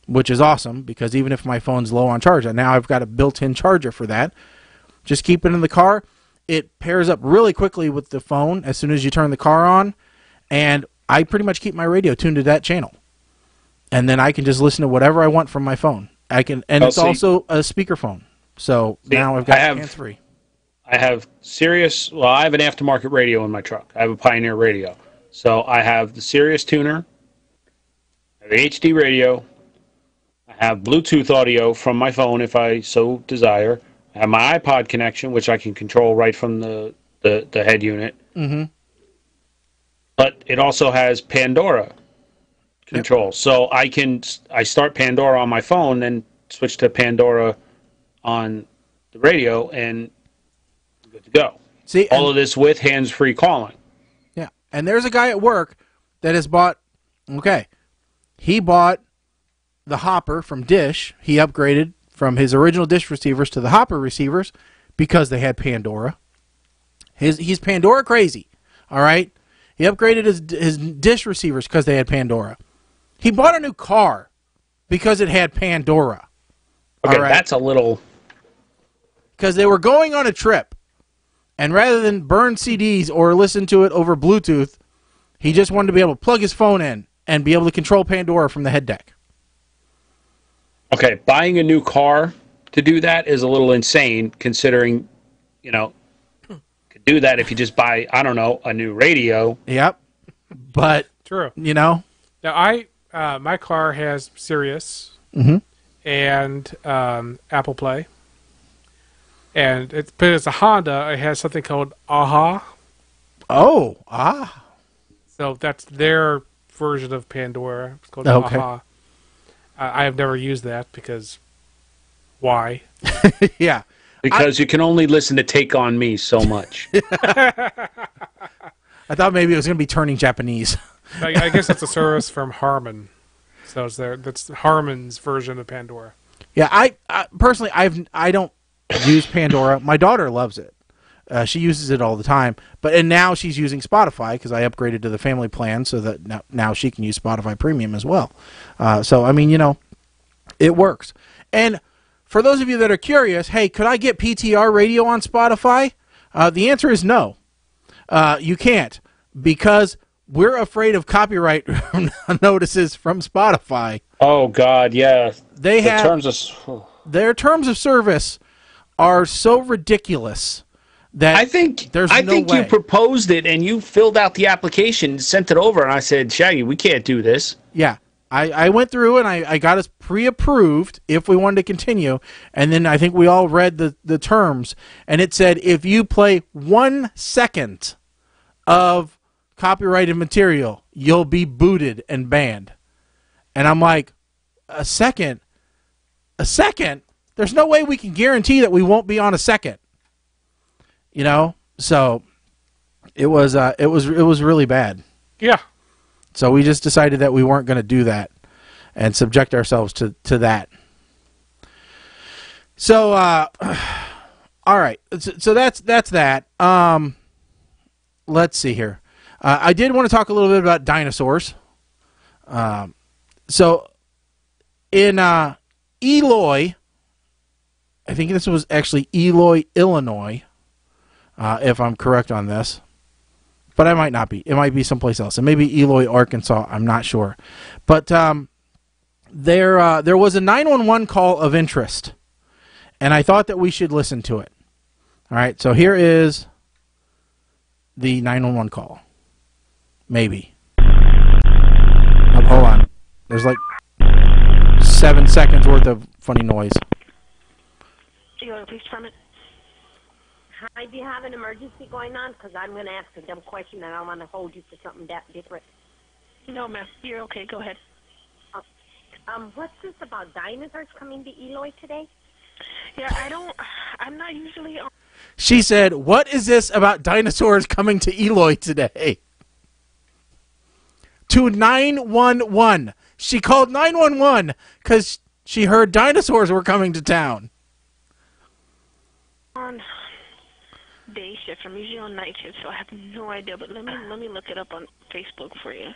which is awesome, because even if my phone's low on charge, and now I've got a built-in charger for that. Just keep it in the car. It pairs up really quickly with the phone as soon as you turn the car on, and I pretty much keep my radio tuned to that channel. And then I can just listen to whatever I want from my phone. It's also a speakerphone. So now I've got hands-free. I have Sirius. Well, I have an aftermarket radio in my truck. I have a Pioneer radio. So I have the Sirius tuner, I have HD radio, I have Bluetooth audio from my phone if I so desire. I have my iPod connection, which I can control right from the head unit. Mm-hmm. But it also has Pandora control. Yep. So I start Pandora on my phone, then switch to Pandora on the radio, and I'm good to go. See, all of this with hands-free calling. Yeah, and there's a guy at work that has bought. Okay, he bought the Hopper from Dish. He upgraded from his original Dish receivers to the Hopper receivers because they had Pandora. He's Pandora crazy. All right, he upgraded his Dish receivers because they had Pandora. He bought a new car because it had Pandora. Okay, right? That's a little... Because they were going on a trip, and rather than burn CDs or listen to it over Bluetooth, he just wanted to be able to plug his phone in and be able to control Pandora from the head deck. Okay, buying a new car to do that is a little insane, considering, could do that if you just buy, I don't know, a new radio. Yep, but, true. Now my car has Sirius and Apple Play. And but it's a Honda. It has something called AHA. Oh, ah. So that's their version of Pandora. It's called AHA. I have never used that because why? Yeah. Because you can only listen to Take On Me so much. I thought maybe it was going to be turning Japanese. I guess it's a service from Harman. So that's Harman's version of Pandora. Yeah, I personally, I don't use Pandora. My daughter loves it. She uses it all the time. And now she's using Spotify because I upgraded to the family plan so that now she can use Spotify Premium as well. So, I mean, it works. And for those of you that are curious, hey, could I get PTR Radio on Spotify? The answer is no. You can't, because we're afraid of copyright notices from Spotify. Oh, God, yeah. Their terms of service are so ridiculous that I think no way. You proposed it and you filled out the application, sent it over, and I said, Shaggy, we can't do this. Yeah. I went through and I got us pre-approved if we wanted to continue, and then I think we all read the terms, and it said if you play 1 second of copyrighted material, you'll be booted and banned. And I'm like, a second? There's no way we can guarantee that we won't be on a second. So it was really bad. Yeah. So we just decided that we weren't going to do that and subject ourselves to that. So all right. So that's that. Let's see here. I did want to talk a little bit about dinosaurs. So in Eloy, I think this was actually Eloy, Illinois, if I'm correct on this. But I might not be. It might be someplace else. It may be Eloy, Arkansas. I'm not sure. But there was a 911 call of interest, and I thought that we should listen to it. All right, so here is the 911 call. Maybe. Oh, hold on. There's like 7 seconds worth of funny noise. Do you want a police department? Hi, do you have an emergency going on? Because I'm going to ask a dumb question and I don't want to hold you for something that different. No, ma'am. You're okay. Go ahead. What's this about dinosaurs coming to Eloy today? Yeah, I'm not usually on. She said, "What is this about dinosaurs coming to Eloy today?" To 911. She called 911 because she heard dinosaurs were coming to town. On day shift. I'm usually on night shift, so I have no idea. But let me look it up on Facebook for you.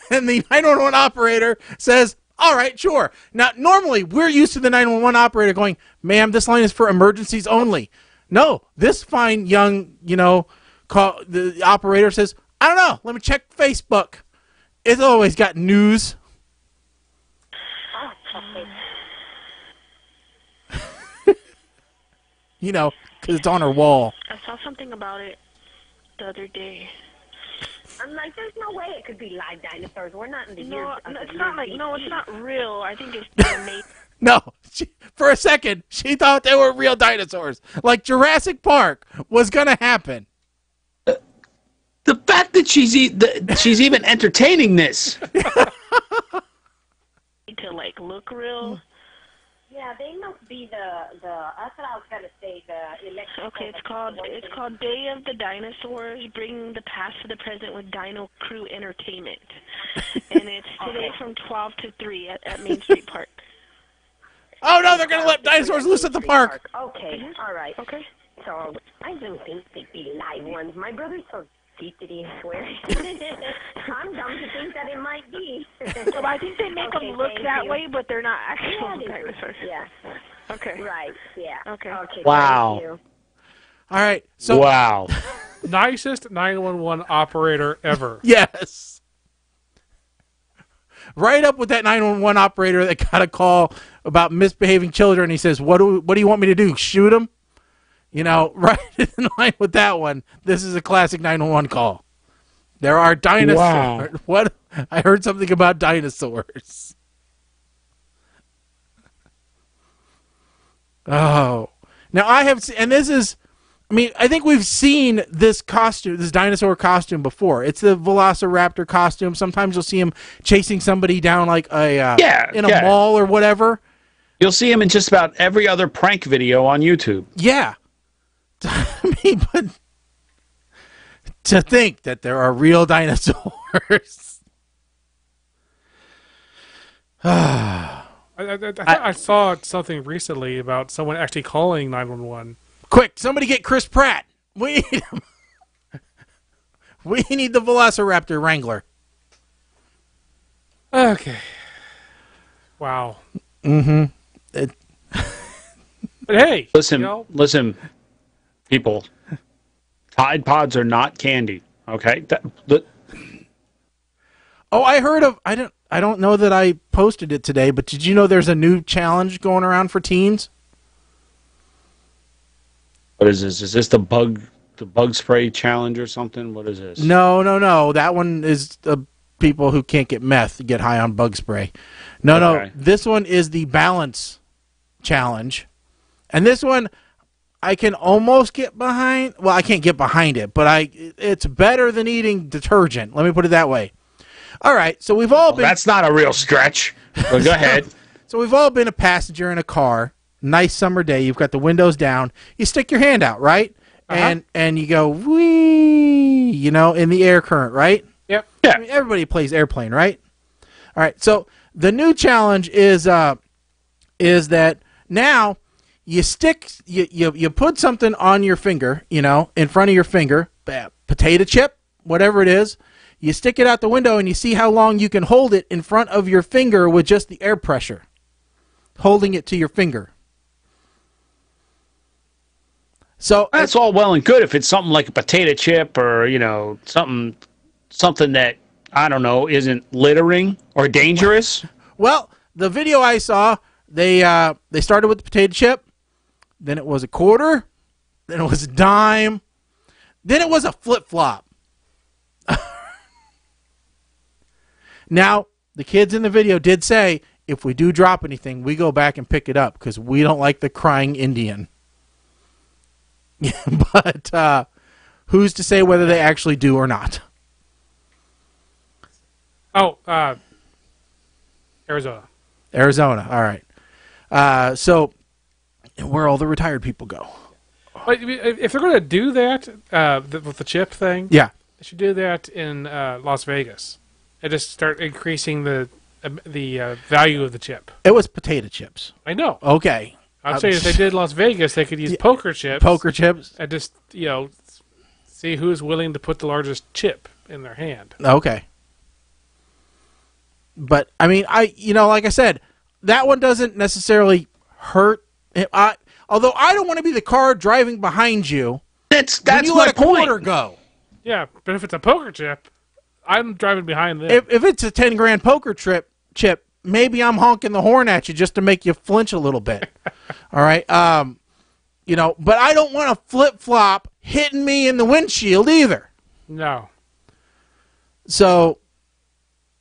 And the 911 operator says, "All right, sure." Now, normally we're used to the 911 operator going, "Ma'am, this line is for emergencies only." No, this fine young, call the operator says, "I don't know. Let me check Facebook. It's always got news." Because it's on her wall. I saw something about it the other day. I'm like, there's no way it could be live dinosaurs. We're not in the years. No, it's not real. I think it's made. No, for a second, she thought they were real dinosaurs. Like Jurassic Park was going to happen. The fact that she's even entertaining this. To look real. Yeah, they must be that's what I was going to say, the electrical. Okay, it's called Day of the Dinosaurs, bringing the past to the present with Dino Crew Entertainment. And it's today from 12 to 3 at Main Street Park. Oh, no, they're going to let dinosaurs loose at the park. Okay, all right. Okay. So, I don't think they'd be live ones. My brother's so stupid, he swears. I'm dumb to think that it might be. Well, I think they make them look that way, but they're not actual dinosaurs. Yeah. Okay. Right, yeah. Okay. Wow. Thank you. All right. So, wow. Nicest 911 operator ever. Yes. Right up with that 911 operator that got a call about misbehaving children. He says, what do you want me to do? Shoot them? Right in line with that one. This is a classic 911 call. There are dinosaurs. Wow. What? I heard something about dinosaurs. Oh. Now I have seen, and this is, I think we've seen this costume, this dinosaur costume before. It's the Velociraptor costume. Sometimes you'll see him chasing somebody down like in a mall or whatever. You'll see him in just about every other prank video on YouTube. Yeah. But to think that there are real dinosaurs. I saw something recently about someone actually calling 911. Quick, somebody get Chris Pratt. We need him. We need the Velociraptor Wrangler. Okay. Wow. Mm-hmm. But hey, listen, people. Tide Pods are not candy. Okay. Oh, I heard of. I don't know that I posted it today, but did you know there's a new challenge going around for teens? What is this? Is this the bug spray challenge or something? What is this? No. That one is people who can't get meth get high on bug spray. No. This one is the balance challenge, and this one I can almost get behind. Well, I can't get behind it, but it's better than eating detergent. Let me put it that way. All right, so we've all been. That's not a real stretch. But go ahead. So we've all been a passenger in a car. Nice summer day. You've got the windows down. You stick your hand out, right? And you go wee, in the air current, right? Yep. Yeah. Everybody plays airplane, right? All right. So the new challenge is that now you stick you put something on your finger, in front of your finger, potato chip, whatever it is. You stick it out the window and you see how long you can hold it in front of your finger with just the air pressure, holding it to your finger. So that's all well and good if it's something like a potato chip or something that I don't know isn't littering or dangerous. Well, the video I saw, they started with the potato chip, then it was a quarter, then it was a dime, then it was a flip-flop. Now, the kids in the video did say, if we do drop anything, we go back and pick it up because we don't like the crying Indian. But who's to say whether they actually do or not? Oh, Arizona. Arizona, all right. So, where all the retired people go. But if they're going to do that with the chip thing, Yeah. they should do that in Las Vegas. And just start increasing the value of the chip. It was potato chips. I know. Okay. I'm saying if they did Las Vegas, they could use poker chips. Poker chips? And just, see who's willing to put the largest chip in their hand. Okay. But, I mean, like I said, that one doesn't necessarily hurt. Although I don't want to be the car driving behind you. That's when you my let a point. quarter go. Yeah, but if it's a poker chip, I'm driving behind them. If it's a $10,000 poker chip, maybe I'm honking the horn at you just to make you flinch a little bit. All right. But I don't want a flip-flop hitting me in the windshield either. No. So,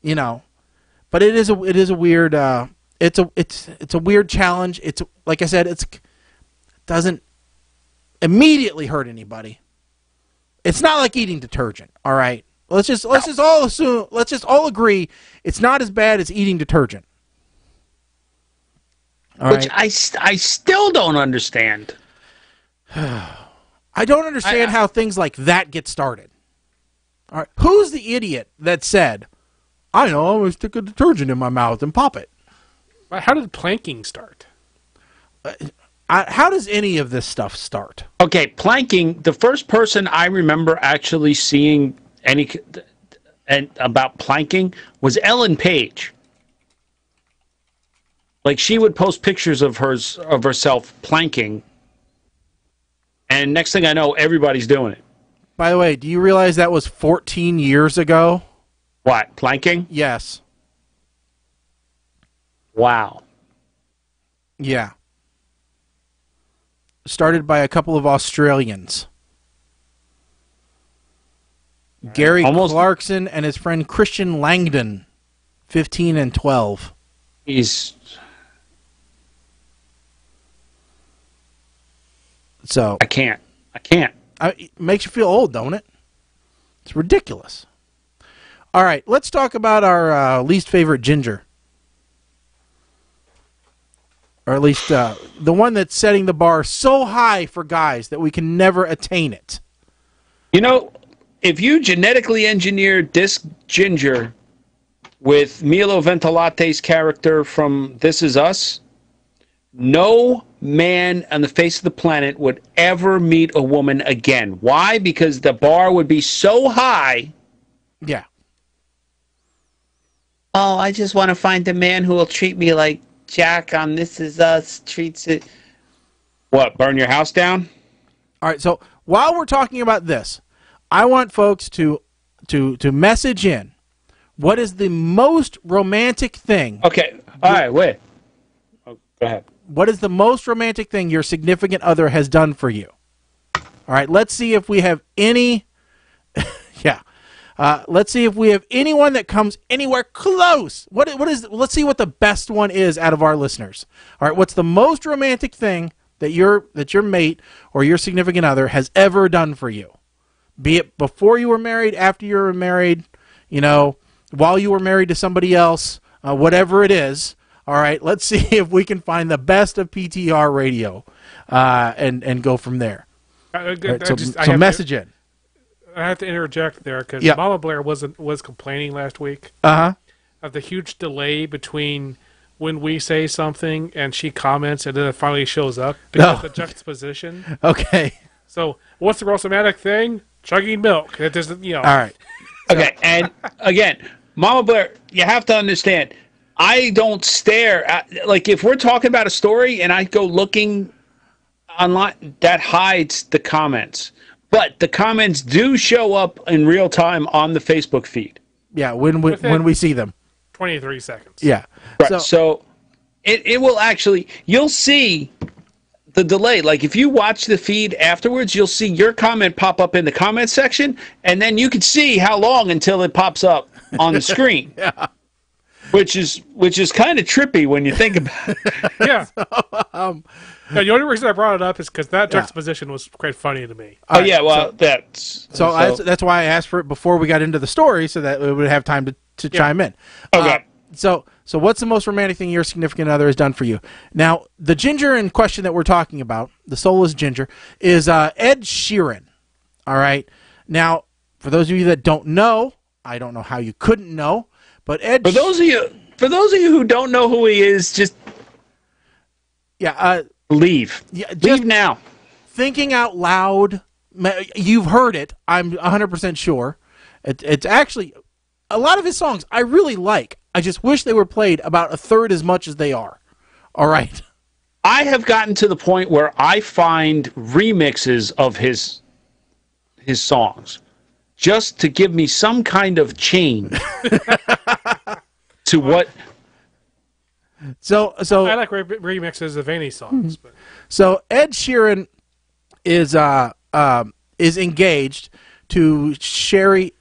but it is a weird it's a weird challenge. It's like I said, it doesn't immediately hurt anybody. It's not like eating detergent, all right? Let's just all agree it's not as bad as eating detergent. All Which right? I still don't understand. I don't understand how things like that get started. All right, who's the idiot that said, "I know, I'm gonna stick a detergent in my mouth and pop it"? How did planking start? How does any of this stuff start? Okay, planking. The first person I remember actually seeing about planking was Ellen Page. Like, she would post pictures of herself planking, and next thing I know, everybody's doing it. By the way, do you realize that was 14 years ago? What, planking? Yes. Wow. Yeah. Started by a couple of Australians. Gary Clarkson and his friend Christian Langdon, 15 and 12. I can't. It makes you feel old, don't it? It's ridiculous. All right, let's talk about our least favorite ginger. Or at least the one that's setting the bar so high for guys that we can never attain it. If you genetically engineered this ginger with Milo Ventilate's character from This Is Us, no man on the face of the planet would ever meet a woman again. Why? Because the bar would be so high. Yeah. Oh, I just want to find a man who will treat me like Jack on This Is Us treats it. What, burn your house down? All right, so while we're talking about this, I want folks to message in. What is the most romantic thing? Okay, all right, wait. Oh, go ahead. What is the most romantic thing your significant other has done for you? All right, let's see if we have any. Yeah. Let's see if we have anyone that comes anywhere close. What is? Let's see what the best one is out of our listeners. All right, what's the most romantic thing that your mate or your significant other has ever done for you? Be it before you were married, after you were married, while you were married to somebody else, whatever it is. All right, let's see if we can find the best of PTR Radio, and go from there. Right, so message in. I have to interject there because Mama Blair was complaining last week of the huge delay between when we say something and she comments and then it finally shows up because of the juxtaposition. Okay. So what's the most romantic thing? Chugging milk. It doesn't, All right. Okay, and again, Mama Blair, you have to understand, I don't stare at, like, if we're talking about a story and I go looking online, that hides the comments. But the comments do show up in real time on the Facebook feed. Yeah, when we see them. 23 seconds. Yeah. Right. So it will actually, you'll see the delay. Like if you watch the feed afterwards, you'll see your comment pop up in the comment section, and then you can see how long until it pops up on the screen. Yeah. Which is kind of trippy when you think about it. Yeah. Yeah, the only reason I brought it up is because that juxtaposition was quite funny to me. Oh, yeah, well, that's... That's why I asked for it before we got into the story, so that we would have time to chime in. Okay. So what's the most romantic thing your significant other has done for you? Now, the ginger in question that we're talking about, the soulless ginger, is Ed Sheeran. All right? Now, for those of you that don't know, I don't know how you couldn't know, but Ed... For those of you who don't know who he is, just... Yeah, leave. Yeah, leave now. Thinking out loud, you've heard it, I'm 100% sure. It's actually... A lot of his songs I really like. I just wish they were played about a third as much as they are. All right. I have gotten to the point where I find remixes of his songs just to give me some kind of change to what. So I like remixes of any songs. But. So Ed Sheeran is engaged to Cherry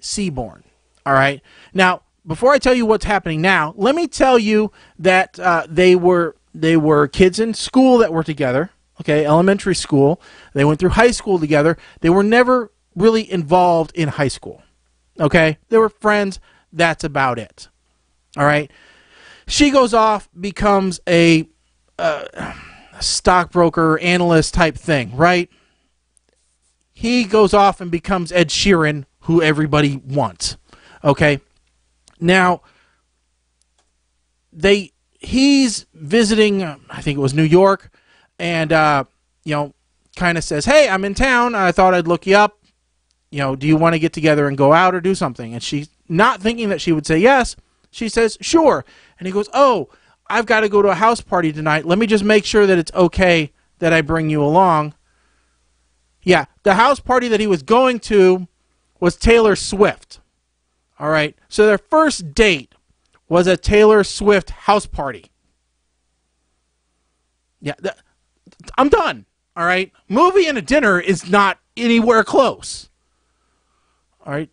Seaborn. All right. Now, before I tell you what's happening now, let me tell you that they were kids in school that were together. Okay, elementary school. They went through high school together. They were never really involved in high school. Okay, they were friends. That's about it. All right. She goes off, becomes a stockbroker, analyst type thing, right? He goes off and becomes Ed Sheeran, who everybody wants. Okay, now he's visiting, I think it was New York, and kind of says, "Hey, I'm in town. I thought I'd look you up. Do you want to get together and go out or do something?" And she's not thinking that she would say yes. She says, "Sure." And he goes, "Oh, I've got to go to a house party tonight. Let me just make sure that it's okay that I bring you along." Yeah, the house party that he was going to was Taylor Swift. All right, so their first date was a Taylor Swift house party. Yeah, I'm done. All right, movie and a dinner is not anywhere close. All right,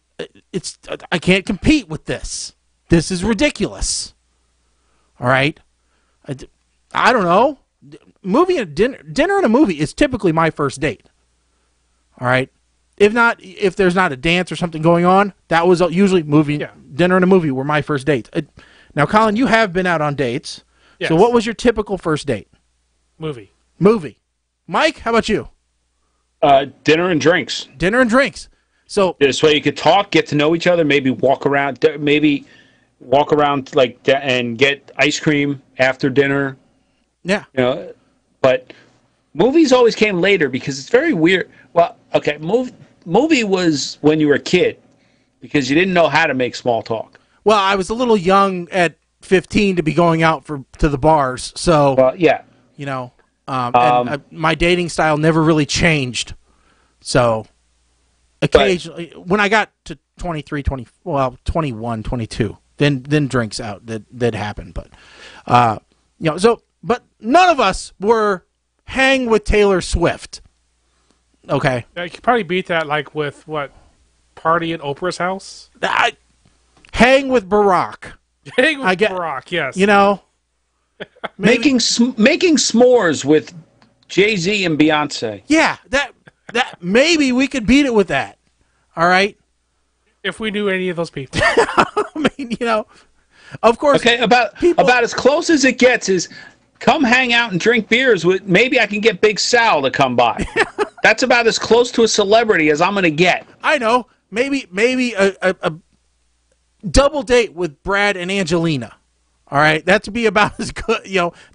I can't compete with this. This is ridiculous. All right, I don't know. Movie and dinner and a movie is typically my first date. All right. If there's not a dance or something going on, that was usually dinner and a movie were my first dates. Now, Colin, you have been out on dates. Yes. So what was your typical first date? Movie. Mike, how about you? Dinner and drinks. So this way you could talk, get to know each other, maybe walk around like and get ice cream after dinner. Yeah. But movies always came later because it's very weird. Well, okay, movie was when you were a kid because you didn't know how to make small talk. Well, I was a little young at 15 to be going out to the bars, so yeah, my dating style never really changed. So occasionally, when I got to 21, 22, then drinks out that happened. But but none of us were hang with Taylor Swift. Okay. Yeah, you could probably beat that with party at Oprah's house? Hang with Barack. Barack, yes. Making s'mores with Jay-Z and Beyonce. Yeah, that maybe we could beat it with that. All right? If we knew any of those people. I mean, of course. Okay, about as close as it gets is come hang out and drink beers with. Maybe I can get Big Sal to come by. That's about as close to a celebrity as I'm going to get. I know. Maybe a double date with Brad and Angelina. All right, that would be about as good.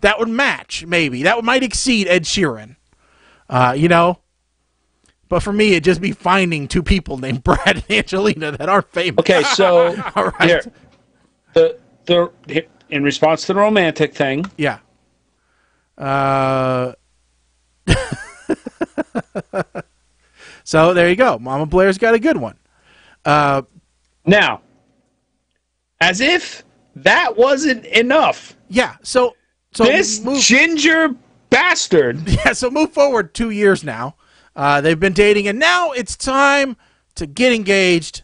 That would match. Maybe that might exceed Ed Sheeran. But for me, it'd just be finding two people named Brad and Angelina that aren't famous. Okay, so all right. Here, in response to the romantic thing. Yeah. So there you go. Mama Blair's got a good one. Now, as if that wasn't enough. Yeah. So this ginger bastard. Yeah, so move forward 2 years now. They've been dating, and now it's time to get engaged.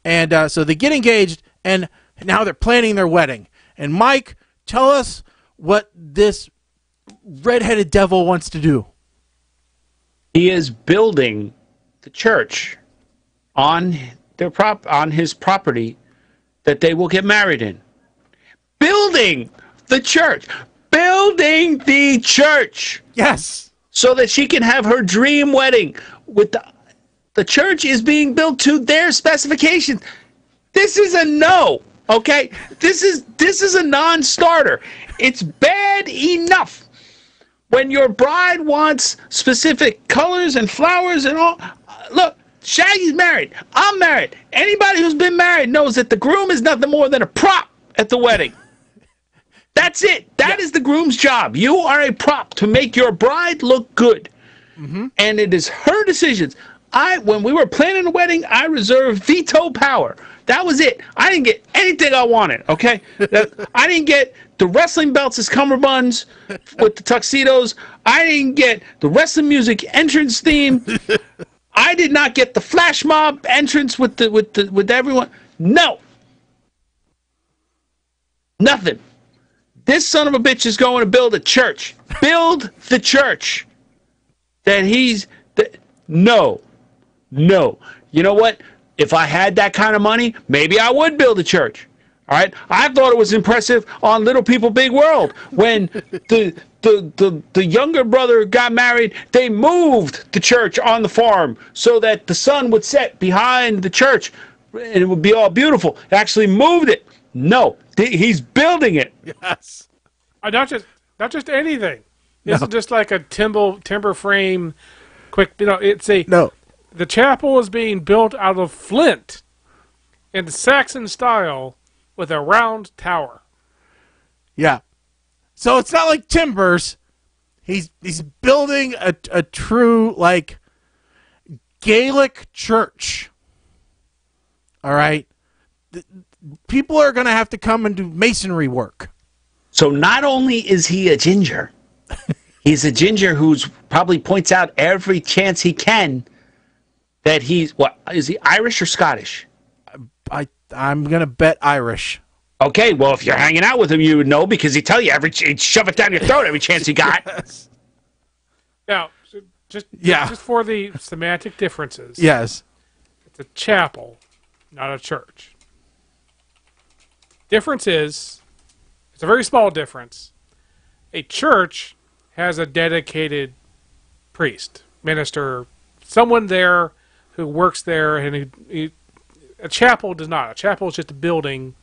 And so they get engaged, and now they're planning their wedding. And Mike, tell us what this redheaded devil wants to do. He is building the church on his property that they will get married in. Building the church. Building the church. Yes. So that she can have her dream wedding. With the church is being built to their specifications. This is a no, okay? This is a non-starter. It's bad enough when your bride wants specific colors and flowers and all. Look, Shaggy's married. I'm married. Anybody who's been married knows that the groom is nothing more than a prop at the wedding. That's it. That is the groom's job. You are a prop to make your bride look good. Mm-hmm. And it is her decisions. When we were planning the wedding, I reserved veto power. That was it. I didn't get anything I wanted, okay? I didn't get the wrestling belts as cummerbunds with the tuxedos. I didn't get the wrestling music entrance theme. I did not get the flash mob entrance with everyone. No. Nothing. This son of a bitch is going to build a church. Build the church. No. You know what? If I had that kind of money, maybe I would build a church. All right? I thought it was impressive on Little People Big World when the younger brother got married. They moved the church on the farm so that the sun would set behind the church and it would be all beautiful. Actually moved it. No, he's building it. Yes. Not just anything. This is just like a timber frame. Quick, it's a no. The chapel is being built out of flint in Saxon style with a round tower. Yeah. So it's not like timbers. He's building a true, like, Gaelic church. All right? People are going to have to come and do masonry work. So not only is he a ginger, he's a ginger who's probably points out every chance he can that is he Irish or Scottish? I'm going to bet Irish. Okay, well, if you're hanging out with him, you would know because he'd tell you he'd shove it down your throat every chance he got. Yes. Now, just for the semantic differences. Yes. It's a chapel, not a church. Difference is, it's a very small difference. A church has a dedicated priest, minister, someone there who works there, and a chapel does not. A chapel is just a building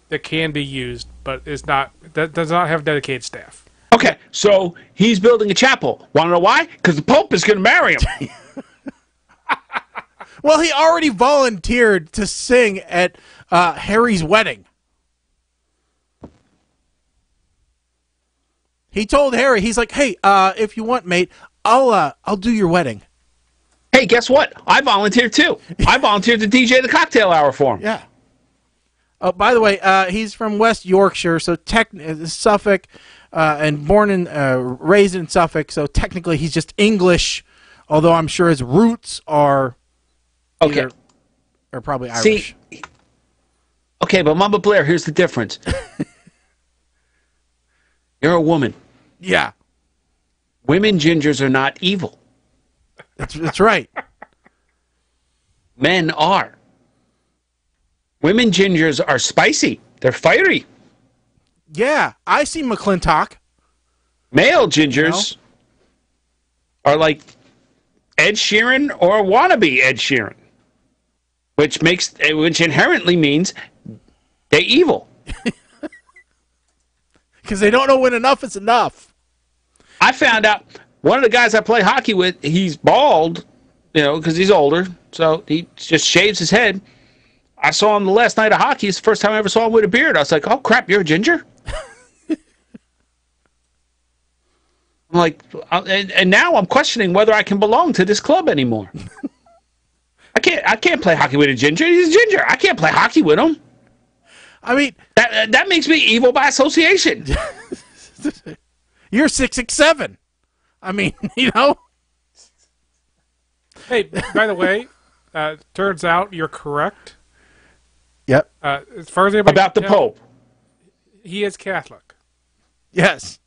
that can be used, but that does not have dedicated staff. Okay, so he's building a chapel. Want to know why? Because the Pope is going to marry him. Well, he already volunteered to sing at Harry's wedding. He told Harry, he's like, "Hey, if you want, mate, I'll do your wedding." Hey, guess what? I volunteered too. I volunteered to DJ the cocktail hour for him. Yeah. Oh, by the way, he's from West Yorkshire, so Suffolk, and born and raised in Suffolk. So technically, he's just English, although I'm sure his roots are probably Irish. See, okay, but Mama Blair, here's the difference. You're a woman. Yeah. Women gingers are not evil. That's right. Men are. Women gingers are spicy. They're fiery. Yeah, I see McClintock. Male gingers are like Ed Sheeran or wannabe Ed Sheeran, which inherently means they're evil. Because they don't know when enough is enough. I found out one of the guys I play hockey with, he's bald, because he's older, so he just shaves his head. I saw him the last night of hockey. It's the first time I ever saw him with a beard. I was like, oh, crap, you're a ginger? I'm like, and now I'm questioning whether I can belong to this club anymore. I can't play hockey with a ginger. He's a ginger. I can't play hockey with him. I mean, that makes me evil by association. You're 6'7". I mean, you know. Hey, by the way, turns out you're correct. Yep. As far as anybody About the can tell, Pope. he is Catholic. Yes.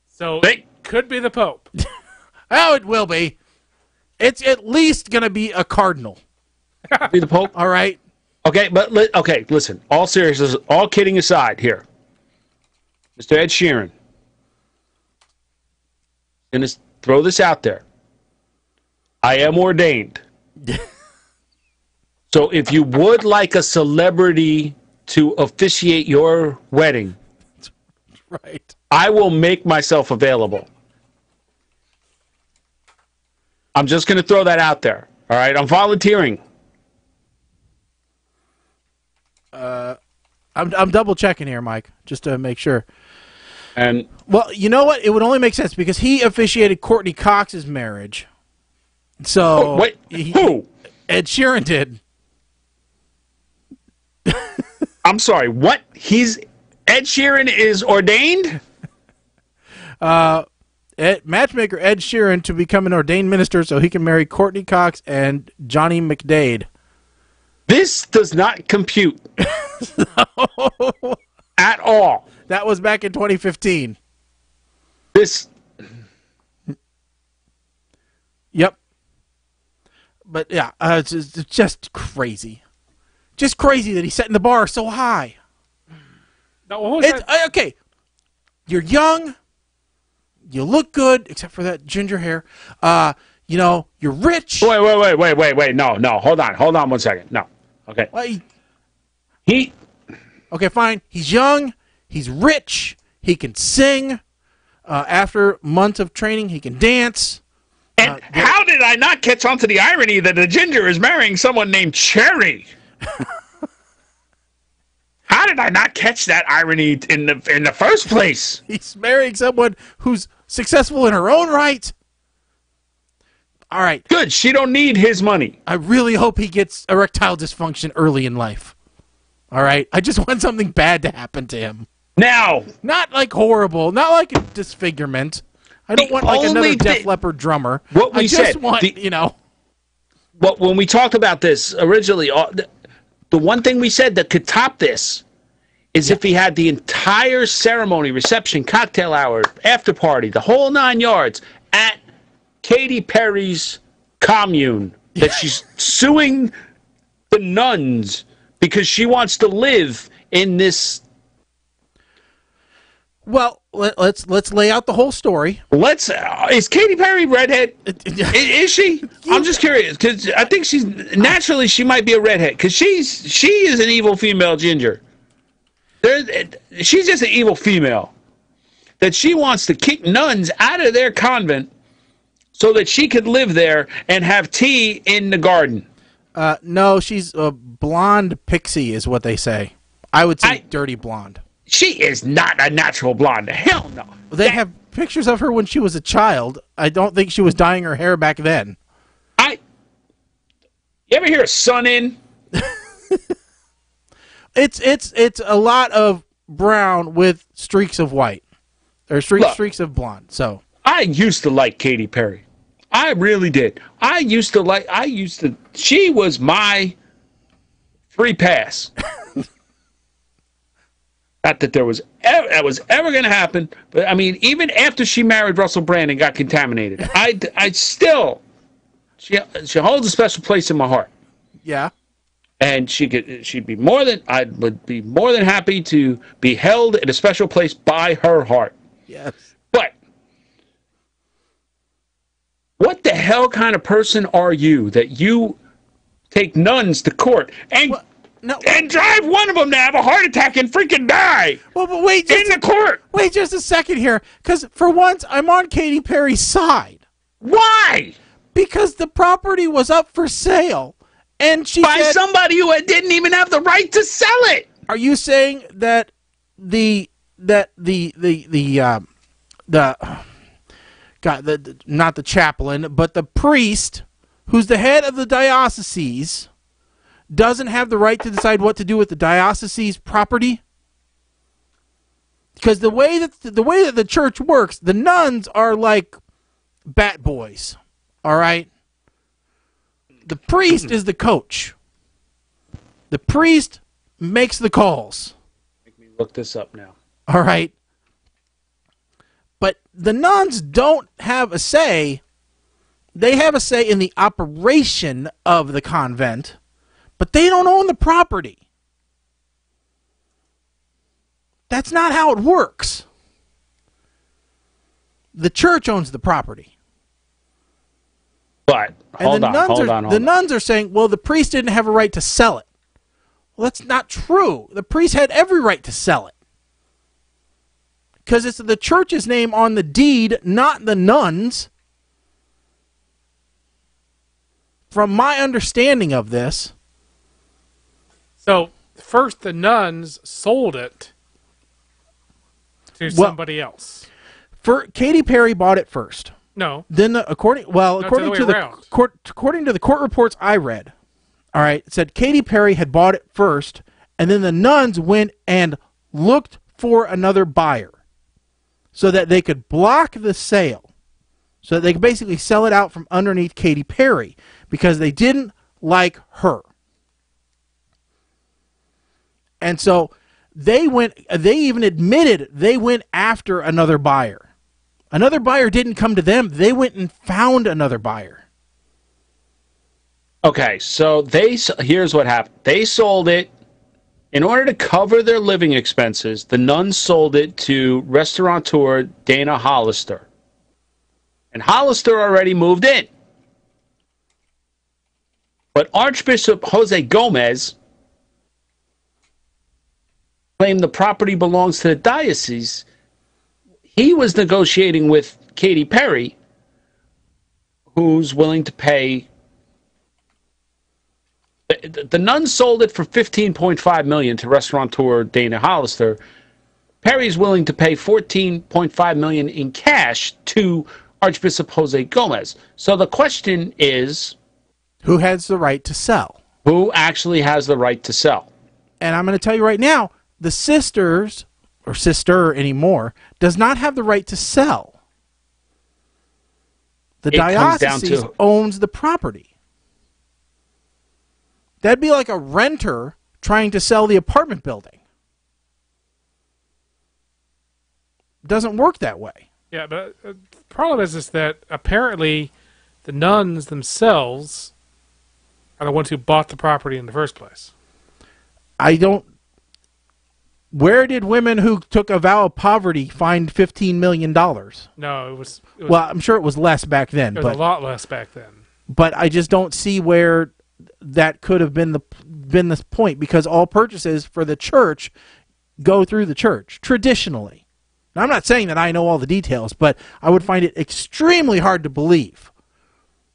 So They- could be the Pope. Oh, it will be. It's at least going to be a cardinal. Be the Pope? All right. Okay, but listen. All seriousness, all kidding aside here. Mr. Ed Sheeran. Going to throw this out there. I am ordained. So if you would like a celebrity to officiate your wedding, Right. I will make myself available. I'm just going to throw that out there. All right, I'm volunteering. I'm double checking here, Mike, just to make sure. And Well, you know what? It would only make sense because he officiated Courtney Cox's marriage. So wait, who? Ed Sheeran did. I'm sorry. What? Ed Sheeran is ordained? Matchmaker Ed Sheeran to become an ordained minister so he can marry Courtney Cox and Johnny McDade. This does not compute at all. That was back in 2015. This. Yep. But yeah, it's just crazy. Just crazy that he's setting the bar so high. Now, what was that? Okay, you're young. You look good, except for that ginger hair. You know, you're rich. Wait. No. Hold on 1 second. No. Okay. Well, He. okay, fine. He's young. He's rich. He can sing. After months of training, he can dance. And how did I not catch on to the irony that the ginger is marrying someone named Cherry? How did I not catch that irony in the first place? He's marrying someone who's successful in her own right. All right. Good. She don't need his money. I really hope he gets erectile dysfunction early in life. All right. I just want something bad to happen to him. Now, Not like horrible. Not like a disfigurement. I don't want like another Def Leppard drummer. What we I just said, want, you know. well, when we talked about this originally, the one thing we said that could top this is if he had the entire ceremony, reception, cocktail hour, after party, the whole 9 yards at Katy Perry's commune that she's suing the nuns because she wants to live in this. Well, let's lay out the whole story. Is Katy Perry redhead? Is she? I'm just curious because I think she might be a redhead because she is an evil female ginger. She's just an evil female that she wants to kick nuns out of their convent so that she could live there and have tea in the garden. No, she's a blonde pixie is what they say. I would say dirty blonde. She is not a natural blonde. Hell no. They have pictures of her when she was a child. I don't think she was dyeing her hair back then. You ever hear of sun in? It's a lot of brown with streaks of white. Or streaks of blonde. So I used to like Katy Perry. I really did. She was my free pass. Not that that was ever going to happen, but I mean, even after she married Russell Brand and got contaminated, I still, she holds a special place in my heart. yeah. And I would be more than happy to be held in a special place by her heart. Yes. But what the hell kind of person are you that you take nuns to court and drive one of them to have a heart attack and freaking die? Well, but wait, in the court. Wait just a second here, because for once I'm on Katy Perry's side. Why? Because the property was up for sale, and she by said, somebody who didn't even have the right to sell it. Are you saying that not the chaplain, but the priest, who's the head of the diocese, doesn't have the right to decide what to do with the diocese's property? Because the way that the church works, the nuns are like bat boys. All right? The priest is the coach. The priest makes the calls. Make me look this up now. All right? But the nuns don't have a say. They have a say in the operation of the convent, but they don't own the property. That's not how it works. The church owns the property. But hold on. The nuns are saying, well, the priest didn't have a right to sell it. Well, that's not true. The priest had every right to sell it. Because it's the church's name on the deed, not the nuns. From my understanding of this. So, first the nuns sold it to somebody else. Katy Perry bought it first. No. Then according to the court reports I read, all right, it said Katy Perry had bought it first, and then the nuns went and looked for another buyer so that they could block the sale, so that they could basically sell it out from underneath Katy Perry because they didn't like her. And so they even admitted they went after another buyer. Another buyer didn't come to them. They went and found another buyer. Okay, so here's what happened. They sold it in order to cover their living expenses. The nuns sold it to restaurateur Dana Hollister. And Hollister already moved in. But Archbishop Jose Gomez claimed the property belongs to the diocese. He was negotiating with Katy Perry, who's willing to pay. The nuns sold it for $15.5 million to restaurateur Dana Hollister. Perry's willing to pay $14.5 million in cash to Archbishop Jose Gomez. So the question is, who has the right to sell? Who actually has the right to sell? And I'm going to tell you right now, the sisters, or sister anymore, does not have the right to sell. The diocese owns the property. That'd be like a renter trying to sell the apartment building. It doesn't work that way. Yeah, but the problem is that apparently the nuns themselves are the ones who bought the property in the first place. Where did women who took a vow of poverty find $15 million? No, it was well, I'm sure it was less back then. It was a lot less back then. But I just don't see where that could have been the point, because all purchases for the church go through the church, traditionally. Now, I'm not saying that I know all the details, but I would find it extremely hard to believe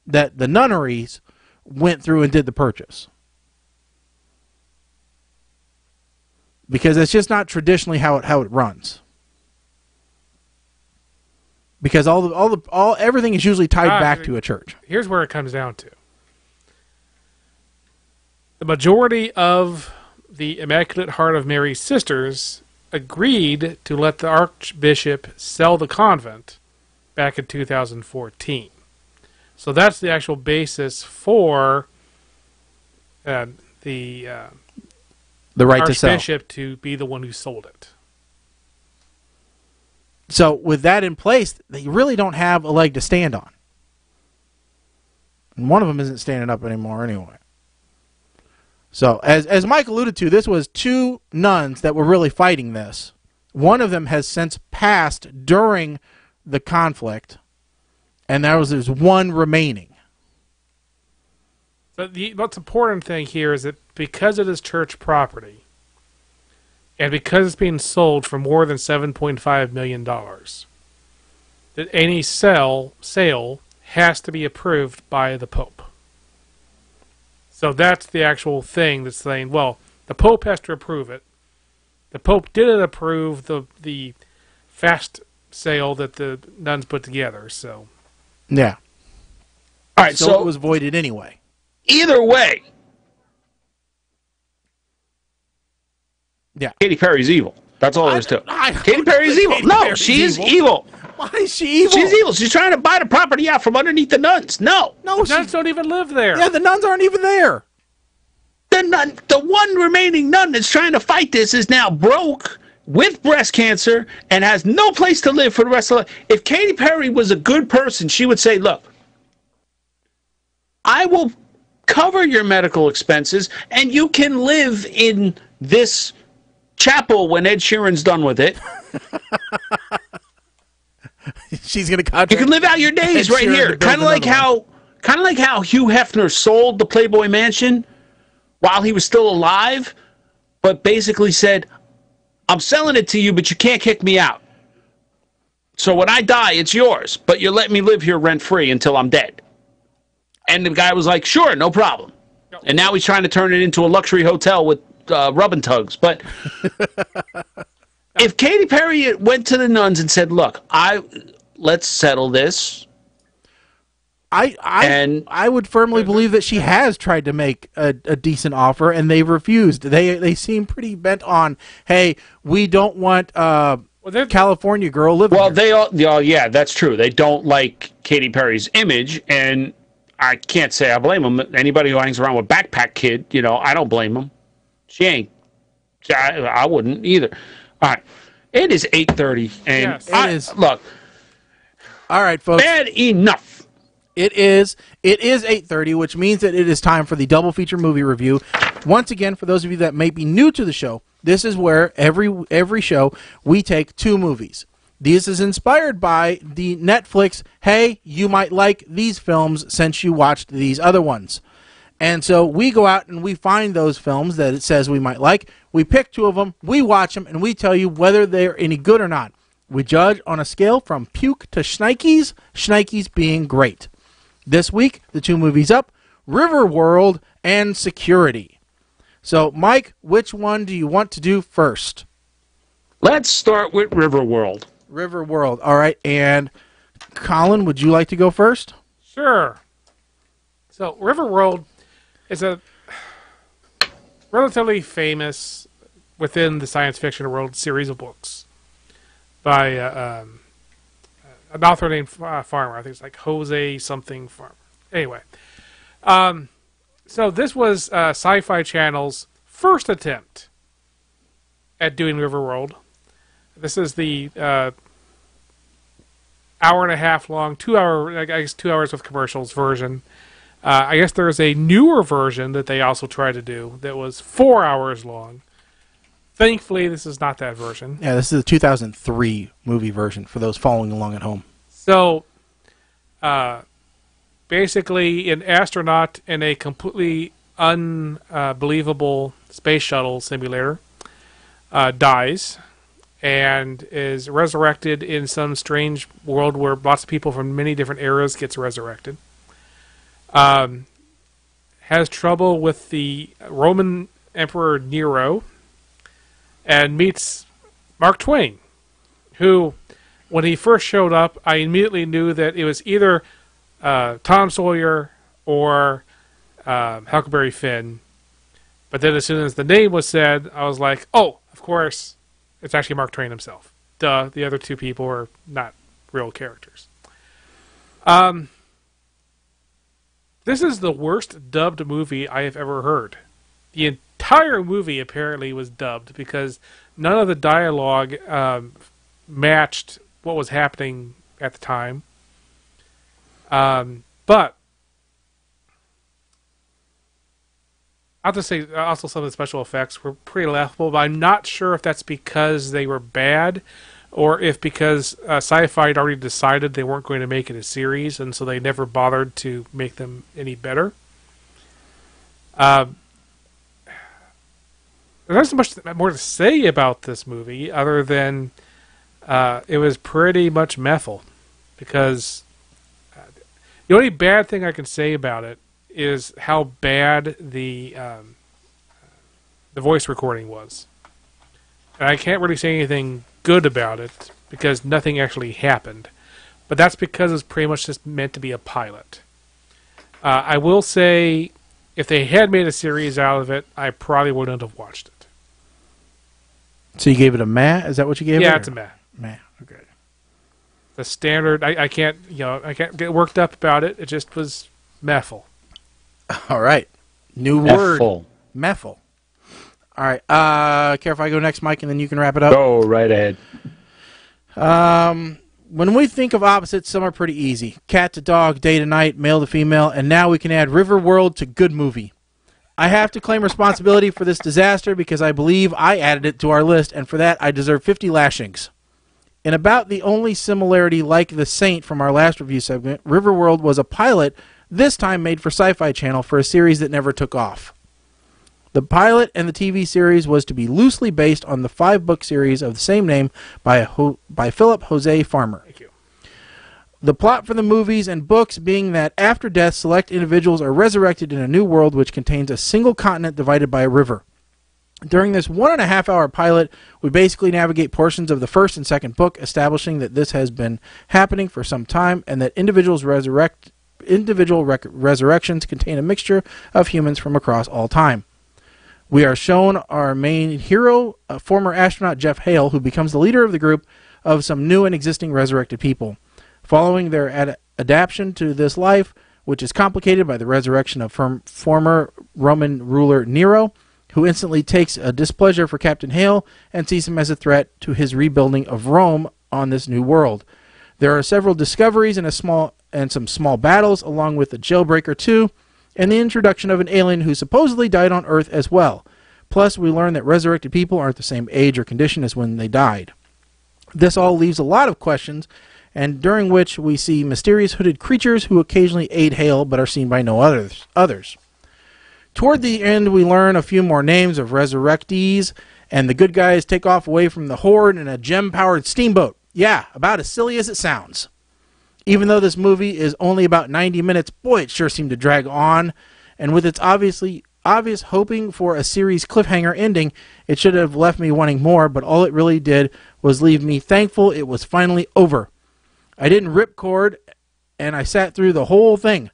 that the nunneries went through and did the purchase. Because it's just not traditionally how it runs. Because everything is usually tied back to a church. Here's where it comes down to. The majority of the Immaculate Heart of Mary sisters agreed to let the Archbishop sell the convent back in 2014. So that's the actual basis for the right to sell. Archbishop to be the one who sold it. So with that in place, they really don't have a leg to stand on. And one of them isn't standing up anymore anyway. So as Mike alluded to, this was two nuns that were really fighting this. One of them has since passed during the conflict, and there's one remaining. But the most important thing here is that because it is church property, and because it's being sold for more than $7.5 million, that any sale has to be approved by the Pope. So that's the actual thing that's saying, well, the Pope has to approve it. The Pope didn't approve the fast sale that the nuns put together, so. Yeah. All right, so it was voided anyway. Either way, yeah, Katy Perry's evil. That's all there is to it. Katy Perry is evil. No, she is evil. Why is she evil? She's evil. She's trying to buy the property out from underneath the nuns. No. No, The nuns don't even live there. Yeah, the nuns aren't even there. The one remaining nun that's trying to fight this is now broke with breast cancer and has no place to live for the rest of life. If Katy Perry was a good person, she would say, look, I will cover your medical expenses and you can live in this chapel when Ed Sheeran's done with it. She's going to contract. You can live out your days Ed right Sheeran here. to build Kind of like how Hugh Hefner sold the Playboy Mansion while he was still alive, but basically said, I'm selling it to you, but you can't kick me out. So when I die, it's yours, but you're letting me live here rent-free until I'm dead. And the guy was like, sure, no problem. And now he's trying to turn it into a luxury hotel with rub and tugs. But if Katy Perry went to the nuns and said, look, let's settle this. I would firmly believe that she has tried to make a decent offer, and they've refused. They seem pretty bent on, hey, we don't want California girl living here. Yeah, that's true. They don't like Katy Perry's image, and I can't say I blame them. Anybody who hangs around with Backpack Kid, I don't blame them. She ain't. I wouldn't either. All right. It is 8:30, and yes, it is. Look. All right, folks. Bad enough. It is 8:30, which means that it is time for the double feature movie review. Once again, for those of you that may be new to the show, this is where every show we take two movies. This is inspired by the Netflix, hey, you might like these films since you watched these other ones. And so we go out and we find those films that it says we might like. We pick two of them, we watch them, and we tell you whether they're any good or not. We judge on a scale from puke to shnikes, shnikes being great. This week, the two movies up, Riverworld and Security. So, Mike, which one do you want to do first? Let's start with Riverworld. Riverworld. All right. And Colin, would you like to go first? Sure. So, Riverworld is a relatively famous, within the science fiction world, series of books by an author named Farmer. I think it's like Jose something Farmer. Anyway. So this was Sci-Fi Channel's first attempt at doing Riverworld. This is the hour and a half long, 2 hour, I guess 2 hours with commercials version. I guess there's a newer version that they also tried to do that was 4 hours long. Thankfully, this is not that version. Yeah, this is the 2003 movie version for those following along at home. So, basically, an astronaut in a completely unbelievable space shuttle simulator dies and is resurrected in some strange world where lots of people from many different eras gets resurrected. Has trouble with the Roman Emperor Nero and meets Mark Twain, who, when he first showed up, I immediately knew that it was either Tom Sawyer or Huckleberry Finn. But then as soon as the name was said, I was like, oh, of course, it's actually Mark Twain himself. Duh, the other two people are not real characters. This is the worst dubbed movie I have ever heard. The entire movie apparently was dubbed because none of the dialogue matched what was happening at the time. But I'll just say also some of the special effects were pretty laughable, but I'm not sure if that's because they were bad or if because Sci-Fi had already decided they weren't going to make it a series, and so they never bothered to make them any better. There's not so much more to say about this movie other than it was pretty much methyl, because the only bad thing I can say about it is how bad the voice recording was. And I can't really say anything good about it because nothing actually happened. But that's because it's pretty much just meant to be a pilot. I will say, if they had made a series out of it, I probably wouldn't have watched it. So you gave it a meh? Is that what you gave it? Yeah, it's a meh. Meh. Okay. The standard. I can't get worked up about it. It just was mehful. All right. New word. Mehful. All right. Care if I go next, Mike, and then you can wrap it up? Go right ahead. When we think of opposites, some are pretty easy. Cat to dog, day to night, male to female, and now we can add River World to good movie. I have to claim responsibility for this disaster because I believe I added it to our list, and for that I deserve 50 lashings. In about the only similarity like The Saint from our last review segment, River World was a pilot, this time made for Sci-Fi Channel for a series that never took off. The pilot and the TV series was to be loosely based on the 5-book series of the same name by Philip Jose Farmer. Thank you. The plot for the movies and books being that after death, select individuals are resurrected in a new world which contains a single continent divided by a river. During this 1.5-hour pilot, we basically navigate portions of the first and second book, establishing that this has been happening for some time and that individual resurrections contain a mixture of humans from across all time. We are shown our main hero, a former astronaut Jeff Hale, who becomes the leader of the group of some new and existing resurrected people. Following their adaptation to this life, which is complicated by the resurrection of former Roman ruler Nero, who instantly takes a displeasure for Captain Hale and sees him as a threat to his rebuilding of Rome on this new world. There are several discoveries and some small battles, along with the Jailbreaker 2, and the introduction of an alien who supposedly died on Earth as well. Plus, we learn that resurrected people aren't the same age or condition as when they died. This all leaves a lot of questions, and during which we see mysterious hooded creatures who occasionally aid Hale but are seen by no others. Toward the end, we learn a few more names of resurrectees, and the good guys take off away from the Horde in a gem-powered steamboat. Yeah, about as silly as it sounds. Even though this movie is only about 90 minutes, boy, it sure seemed to drag on. And with its obvious hoping for a series cliffhanger ending, it should have left me wanting more, but all it really did was leave me thankful it was finally over. I didn't ripcord, and I sat through the whole thing.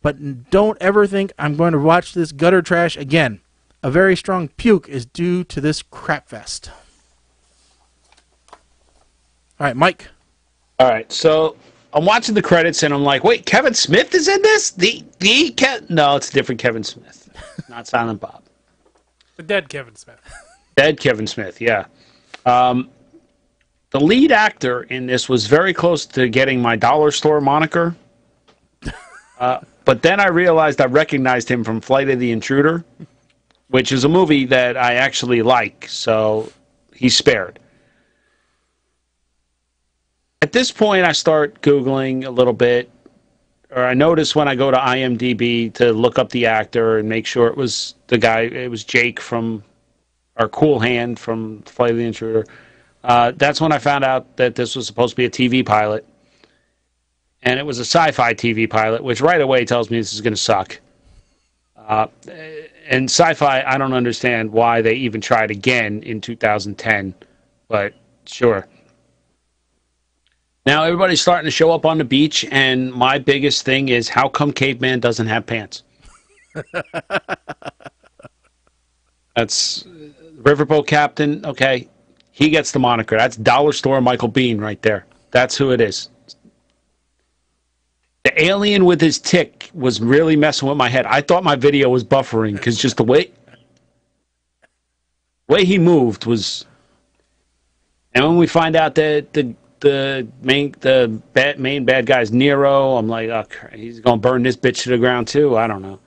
But don't ever think I'm going to watch this gutter trash again. A very strong puke is due to this crapfest. All right, Mike. All right, so I'm watching the credits and I'm like, wait, Kevin Smith is in this? No, it's a different Kevin Smith. Not Silent Bob. The dead Kevin Smith. Dead Kevin Smith, yeah. The lead actor in this was very close to getting my dollar store moniker. But then I realized I recognized him from Flight of the Intruder, which is a movie that I actually like, so he's spared. At this point, I start Googling a little bit, or I notice when I go to IMDb to look up the actor and make sure it was the guy, it was Jake from, or Cool Hand from Flight of the Intruder. That's when I found out that this was supposed to be a TV pilot. And it was a sci-fi TV pilot, which right away tells me this is going to suck. And sci-fi, I don't understand why they even tried again in 2010, but sure. Now everybody's starting to show up on the beach, and my biggest thing is, how come Caveman doesn't have pants? That's Riverboat Captain, okay. He gets the moniker. That's Dollar Store Michael Biehn right there. That's who it is. The alien with his tick was really messing with my head. I thought my video was buffering because just the way he moved was. And when we find out that the main bad guy's Nero, I'm like, oh, he's gonna burn this bitch to the ground too. I don't know.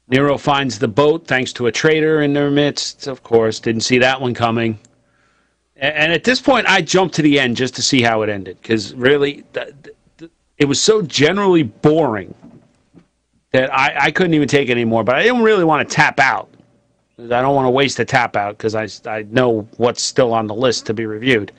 Nero finds the boat thanks to a traitor in their midst. Of course, didn't see that one coming. And at this point, I jumped to the end just to see how it ended because really. It was so generally boring that I couldn't even take it anymore. But I didn't really want to tap out. I don't want to waste a tap out because I know what's still on the list to be reviewed.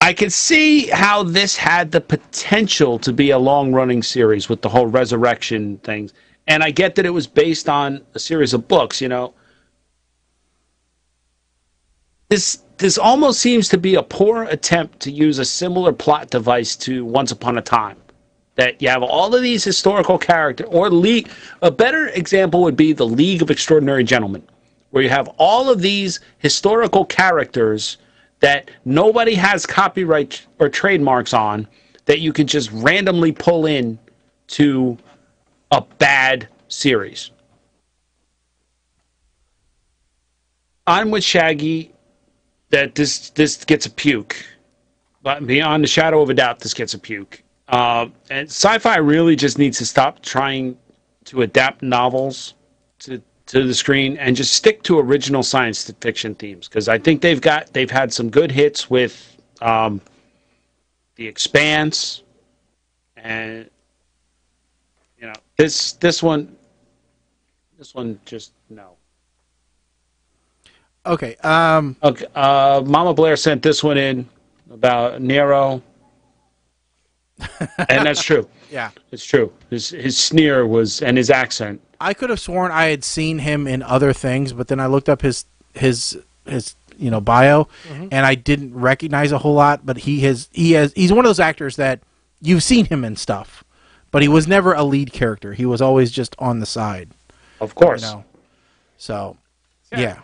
I could see how this had the potential to be a long-running series with the whole resurrection things. And I get that it was based on a series of books, you know. This almost seems to be a poor attempt to use a similar plot device to Once Upon a Time. That you have all of these historical characters, or a better example would be the League of Extraordinary Gentlemen. where you have all of these historical characters that nobody has copyright or trademarks on, that you can just randomly pull in to a bad series. I'm with Shaggy that this gets a puke. But beyond the shadow of a doubt, this gets a puke. And sci-fi really just needs to stop trying to adapt novels to the screen and just stick to original science fiction themes. Because I think they've had some good hits with The Expanse, and this one just no. Okay. Okay. Mama Blair sent this one in about Nero, and that's true. Yeah, it's true. His sneer was, and his accent. I could have sworn I had seen him in other things, but then I looked up his bio, and I didn't recognize a whole lot. But he's one of those actors that you've seen him in stuff, but he was never a lead character. He was always just on the side. Of course. So, yeah.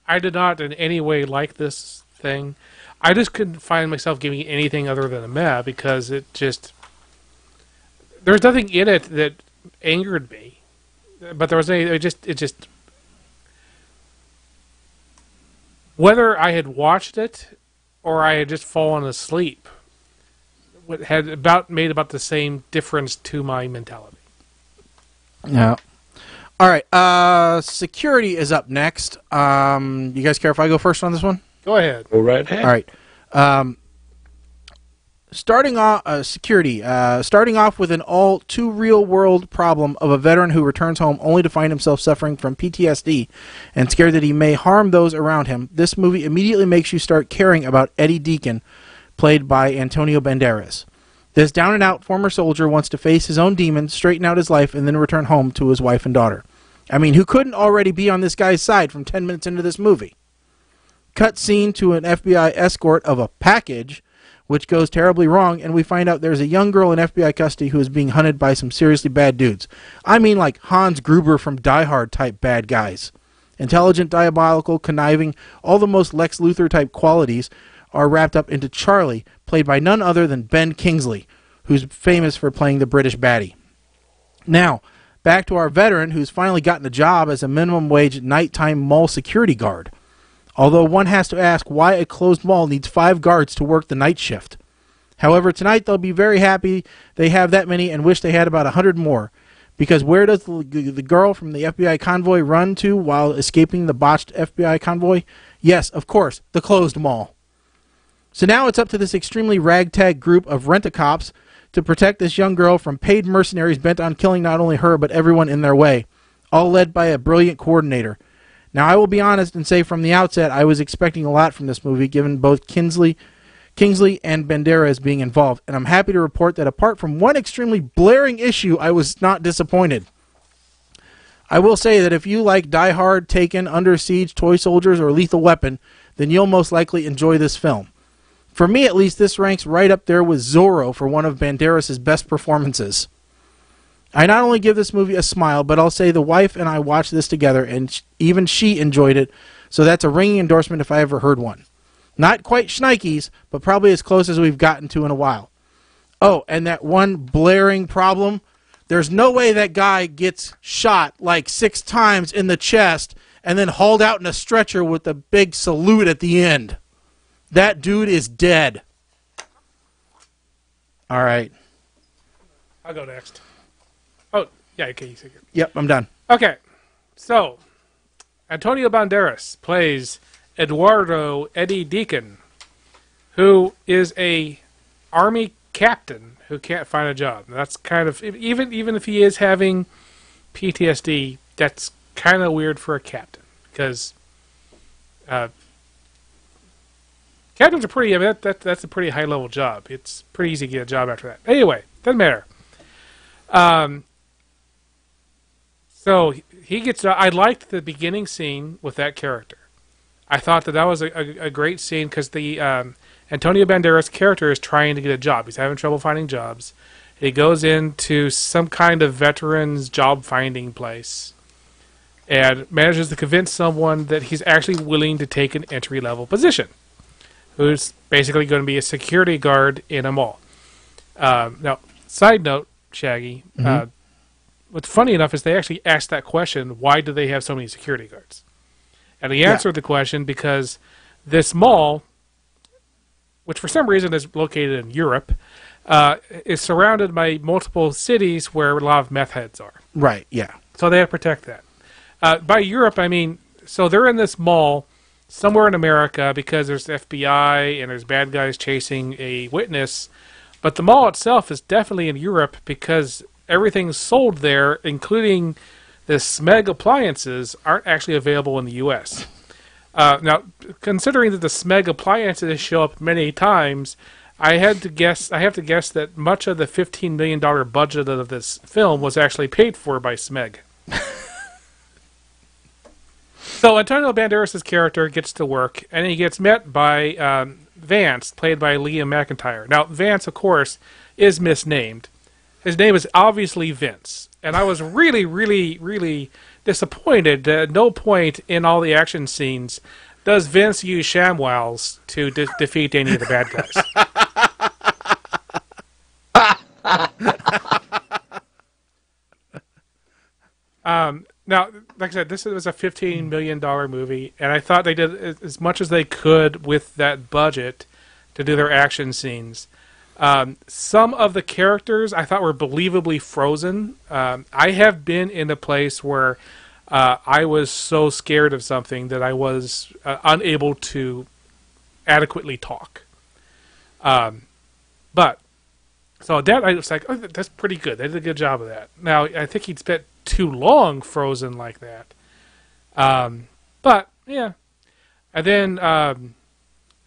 I did not in any way like this thing. I just couldn't find myself giving it anything other than a meh, because it just... There's nothing in it that angered me. But there was it just... Whether I had watched it or I had just fallen asleep had made about the same difference to my mentality. Yeah. All right. Security is up next. You guys care if I go first on this one? Go ahead. Go right ahead. All right. Starting off, security. Starting off with an all too real world problem of a veteran who returns home only to find himself suffering from PTSD and scared that he may harm those around him. This movie immediately makes you start caring about Eddie Deacon, played by Antonio Banderas. This down-and-out former soldier wants to face his own demons, straighten out his life, and then return home to his wife and daughter. I mean, who couldn't already be on this guy's side from 10 minutes into this movie? Cut scene to an FBI escort of a package, which goes terribly wrong, and we find out there's a young girl in FBI custody who is being hunted by some seriously bad dudes. I mean, like Hans Gruber from Die Hard type bad guys. Intelligent, diabolical, conniving, all the most Lex Luthor type qualities are wrapped up into Charlie, played by none other than Ben Kingsley, who's famous for playing the British baddie. Now, back to our veteran, who's finally gotten a job as a minimum wage nighttime mall security guard. Although one has to ask why a closed mall needs 5 guards to work the night shift. However, tonight they'll be very happy they have that many and wish they had about 100 more. Because where does the girl from the FBI convoy run to while escaping the botched FBI convoy? Yes, of course, the closed mall. So now it's up to this extremely ragtag group of rent-a-cops to protect this young girl from paid mercenaries bent on killing not only her but everyone in their way, all led by a brilliant coordinator. Now, I will be honest and say from the outset I was expecting a lot from this movie, given both Kingsley and Banderas being involved, and I'm happy to report that apart from one extremely blaring issue, I was not disappointed. I will say that if you like Die Hard, Taken, Under Siege, Toy Soldiers, or Lethal Weapon, then you'll most likely enjoy this film. For me, at least, this ranks right up there with Zorro for one of Banderas' best performances. I not only give this movie a smile, but I'll say the wife and I watched this together, and even she enjoyed it, so that's a ringing endorsement if I ever heard one. Not quite Schneike's, but probably as close as we've gotten to in a while. Oh, and that one blaring problem, there's no way that guy gets shot like 6 times in the chest and then hauled out in a stretcher with a big salute at the end. That dude is dead. All right. I'll go next. Oh, yeah, okay. Yep, I'm done. Okay, so Antonio Banderas plays Eduardo Eddie Deacon, who is a army captain who can't find a job. That's kind of, even if he is having PTSD, that's kind of weird for a captain, because captains are pretty, I mean, that's a pretty high-level job. It's pretty easy to get a job after that. Anyway, doesn't matter. So he gets, I liked the beginning scene with that character. I thought that was a great scene, because the Antonio Banderas character is trying to get a job. He's having trouble finding jobs. He goes into some kind of veterans job finding place. and manages to convince someone that he's actually willing to take an entry-level position, who's basically going to be a security guard in a mall. Now, side note, Shaggy, what's funny enough is they actually asked that question, why do they have so many security guards? And he answered the question because this mall, which for some reason is located in Europe, is surrounded by multiple cities where a lot of meth heads are. Right, yeah. So they have to protect that. By Europe, I mean, so they're in this mall somewhere in America because there's FBI and there's bad guys chasing a witness. But the mall itself is definitely in Europe because everything sold there, including the Smeg appliances, aren't actually available in the U.S. Now, considering that the Smeg appliances show up many times, I have to guess that much of the $15 million budget of this film was actually paid for by Smeg. So Antonio Banderas' character gets to work, and he gets met by Vance, played by Liam McIntyre. Now, Vance, of course, is misnamed. His name is obviously Vince. And I was really, really, really disappointed that at no point in all the action scenes does Vince use ShamWows to defeat any of the bad guys. Now, like I said, this was a $15 million movie, and I thought they did as much as they could with that budget to do their action scenes. Some of the characters I thought were believably frozen. I have been in a place where I was so scared of something that I was unable to adequately talk. But so that I was like, oh, that's pretty good. They did a good job of that. Now I think he'd spent too long frozen like that. But yeah, and then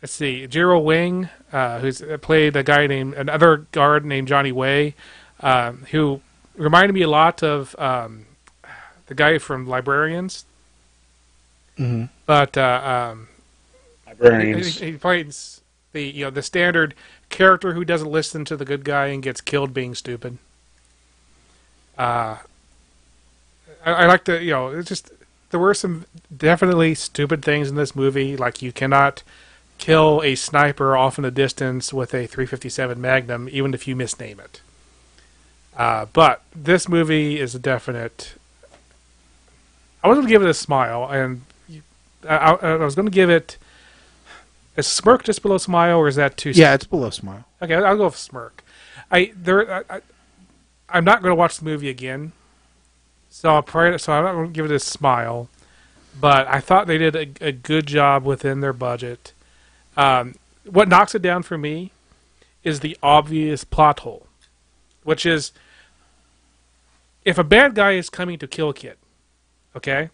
let's see, Jiro Wing, who's played another guard named Johnny Way, who reminded me a lot of the guy from Librarians. Mm-hmm. But Librarians. He plays the standard character who doesn't listen to the good guy and gets killed being stupid. I like it's just, there were some definitely stupid things in this movie, like you cannot kill a sniper off in the distance with a .357 Magnum, even if you misname it. But this movie is a definite. I was going to give it a smile, and I was going to give it a smirk just below smile, or is that too? Yeah, it's below smile. Okay, I'll go with smirk. I'm not going to watch the movie again, so I'm not going to give it a smile. But I thought they did a good job within their budget. What knocks it down for me is the obvious plot hole, which is if a bad guy is coming to kill a kid, okay,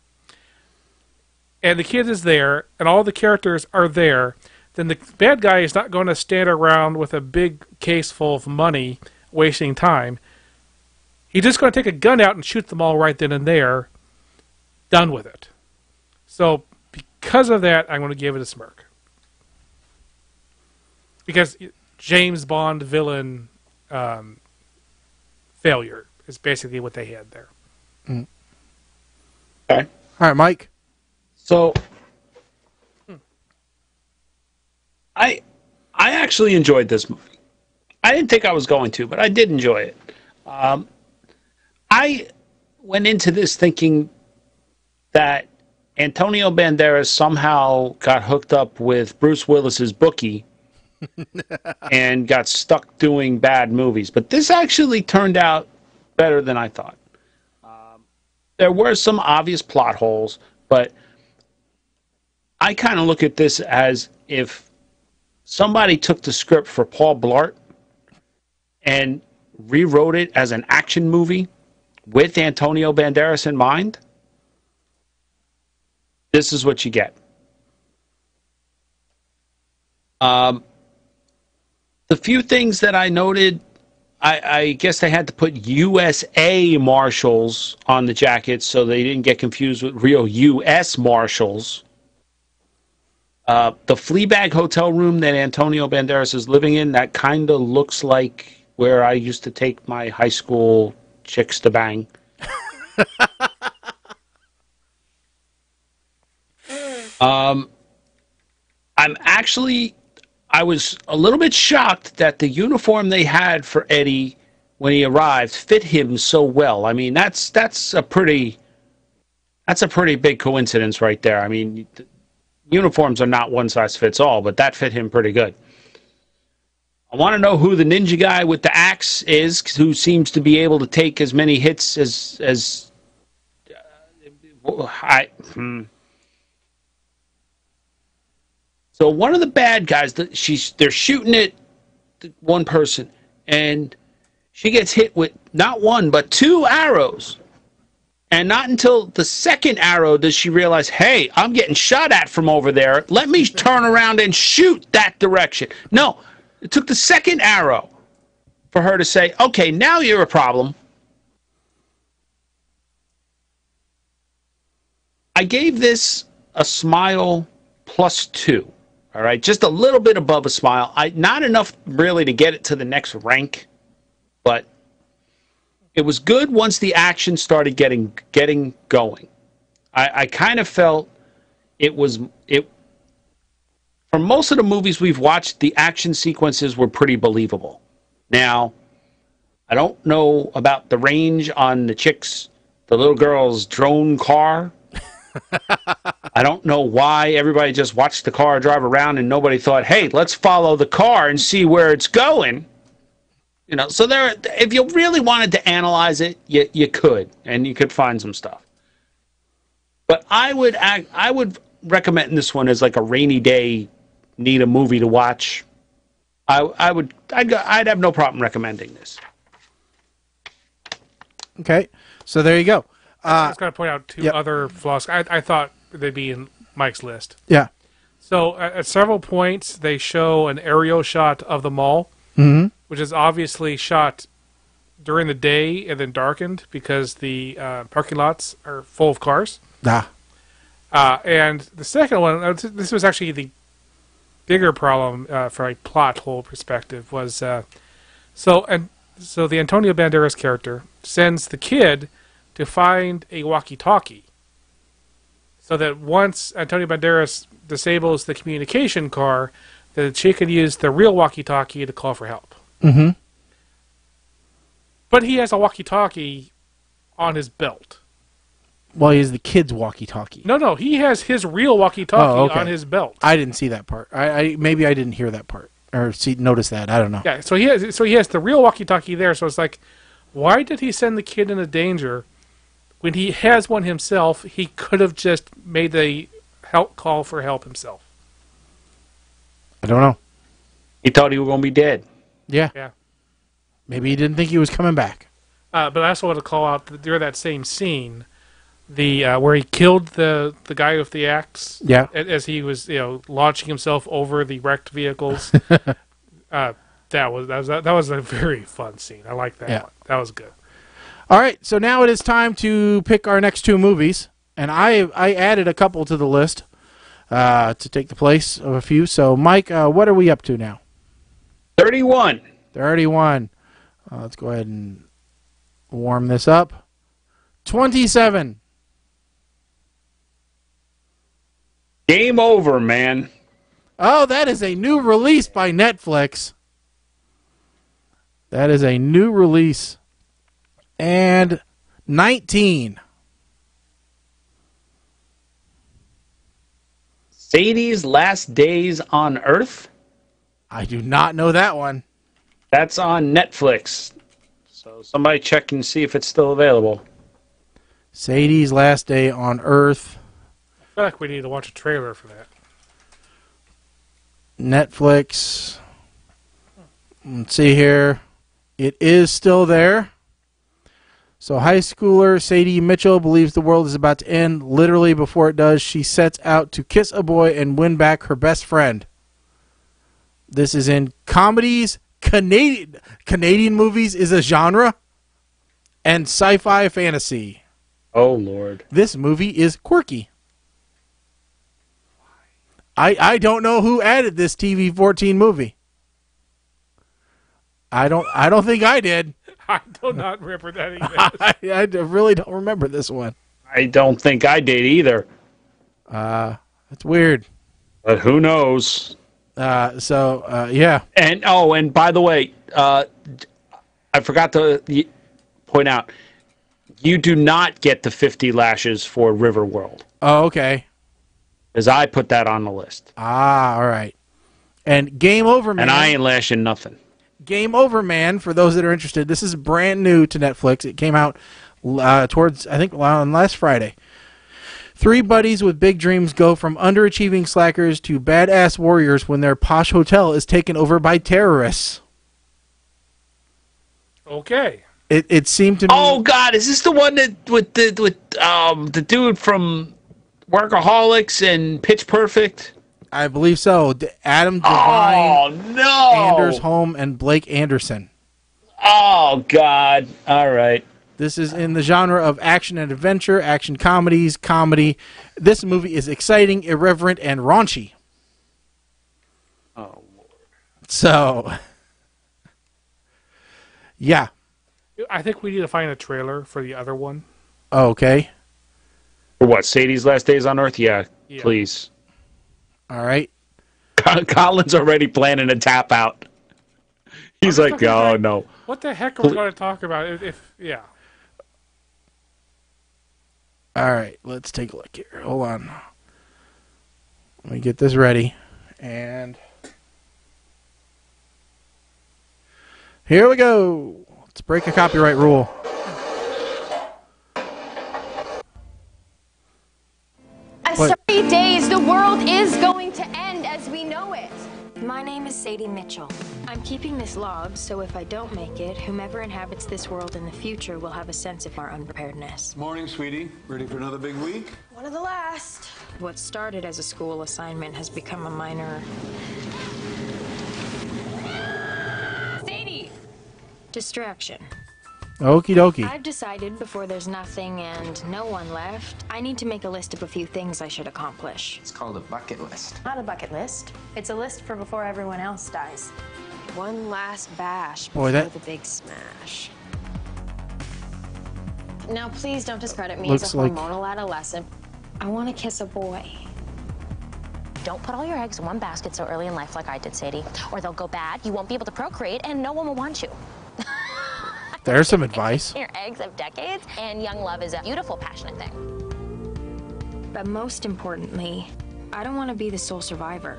and the kid is there, and all the characters are there, then the bad guy is not going to stand around with a big case full of money wasting time. He's just going to take a gun out and shoot them all right then and there. Done with it. So because of that, I'm going to give it a smirk. Because James Bond villain failure is basically what they had there. Mm. Okay. All right, Mike. So, I actually enjoyed this movie. I didn't think I was going to, but I did enjoy it. I went into this thinking that Antonio Banderas somehow got hooked up with Bruce Willis's bookie and got stuck doing bad movies. But this actually turned out better than I thought. There were some obvious plot holes, but I kind of look at this as if somebody took the script for Paul Blart and rewrote it as an action movie with Antonio Banderas in mind. This is what you get. The few things that I noted, I guess they had to put USA Marshals on the jackets so they didn't get confused with real U.S. Marshals. The Fleabag hotel room that Antonio Banderas is living in, that kind of looks like where I used to take my high school chicks to bang. I'm actually, I was a little bit shocked that the uniform they had for Eddie when he arrived fit him so well. I mean, that's a pretty big coincidence right there. I mean, uniforms are not one size fits all, but that fit him pretty good. I want to know who the ninja guy with the axe is, who seems to be able to take as many hits as So one of the bad guys, they're shooting at one person, and she gets hit with not one but two arrows. And not until the second arrow does she realize, hey, I'm getting shot at from over there. Let me turn around and shoot that direction. No, it took the second arrow for her to say, okay, now you're a problem. I gave this a smile +2. All right, just a little bit above a smile. Not enough really to get it to the next rank, but it was good once the action started getting going. I kind of felt it. For most of the movies we've watched, the action sequences were pretty believable. Now, I don't know about the range on the little girl's drone car. I don't know why everybody just watched the car drive around and nobody thought, hey, let's follow the car and see where it's going. You know, so if you really wanted to analyze it, you could, and you could find some stuff. But I would recommend this one as like a rainy day, need a movie to watch. I'd have no problem recommending this. Okay, so there you go. I just got to point out two other flaws. I thought they'd be in Mike's list. Yeah. So at several points, they show an aerial shot of the mall, which is obviously shot during the day and then darkened because the parking lots are full of cars. And the second one, this was actually the bigger problem from a plot hole perspective, was so the Antonio Banderas character sends the kid to find a walkie-talkie, so that once Antonio Banderas disables the communication car, that she could use the real walkie-talkie to call for help. Mm-hmm. But he has a walkie-talkie on his belt. Well, he has the kid's walkie-talkie. No, he has his real walkie-talkie on his belt. I didn't see that part. Maybe I didn't hear that part or notice that. I don't know. Yeah, so he has the real walkie-talkie there. So it's like, why did he send the kid into danger? When he has one himself, he could have just made the call for help himself. I don't know. He thought he was going to be dead. Yeah. Maybe he didn't think he was coming back. But I also want to call out that during that same scene, the where he killed the guy with the axe. Yeah. As he was launching himself over the wrecked vehicles. That was a very fun scene. I like that one. That was good. All right, so now it is time to pick our next two movies, and I added a couple to the list to take the place of a few. So, Mike, what are we up to now? 31. 31. Let's go ahead and warm this up. 27. Game over, man. Oh, that is a new release by Netflix. That is a new release. And 19. Sadie's Last Days on Earth? I do not know that one. That's on Netflix. So somebody check and see if it's still available. Sadie's Last Day on Earth. I feel like we need to watch a trailer for that. Netflix. Let's see here. It is still there. So high schooler Sadie Mitchell believes the world is about to end. Literally before it does, she sets out to kiss a boy and win back her best friend. This is in comedies. Canadian movies is a genre. And sci-fi fantasy. Oh, Lord. This movie is quirky. I don't know who added this TV-14 movie. I don't think I did. I do not remember that either. I really don't remember this one. I don't think I did either. That's weird. But who knows? Yeah. And by the way, I forgot to point out, you do not get the 50 lashes for Riverworld. Oh, okay. Because I put that on the list. Ah, all right. And Game Over Man. And I ain't lashing nothing. Game Over Man, for those that are interested, this is brand new to Netflix. It came out on last Friday. 3 buddies with big dreams go from underachieving slackers to badass warriors when their posh hotel is taken over by terrorists. Okay. It seemed to me... Oh, God, is this the one that with the dude from Workaholics and Pitch Perfect? I believe so. Adam Devine, Oh, no! Anders Holm, and Blake Anderson. Oh, God. All right. This is in the genre of action and adventure, action comedies, comedy. This movie is exciting, irreverent, and raunchy. Oh, Lord. So, yeah. I think we need to find a trailer for the other one. Okay. For what, Sadie's Last Days on Earth? Yeah. Please. All right. Colin's already planning a tap out. He's like, oh, no. What the heck are we going to talk about? Yeah. All right, let's take a look here. Hold on. Let me get this ready. And here we go. Let's break a copyright rule. Sorry days, the world is going to end as we know it. My name is Sadie Mitchell. I'm keeping this log, so if I don't make it, whomever inhabits this world in the future will have a sense of our unpreparedness. Morning, sweetie. Ready for another big week? One of the last. What started as a school assignment has become a minor... Sadie! Distraction. Okie dokie. I've decided before there's nothing and no one left, I need to make a list of a few things I should accomplish. It's called a bucket list. Not a bucket list. It's a list for before everyone else dies. One last bash before the big smash. Now, please don't discredit me as a hormonal adolescent. I want to kiss a boy. Don't put all your eggs in one basket so early in life like I did, Sadie, or they'll go bad, you won't be able to procreate, and no one will want you. There's some advice. Your eggs of decades, and young love is a beautiful, passionate thing. But most importantly, I don't want to be the sole survivor.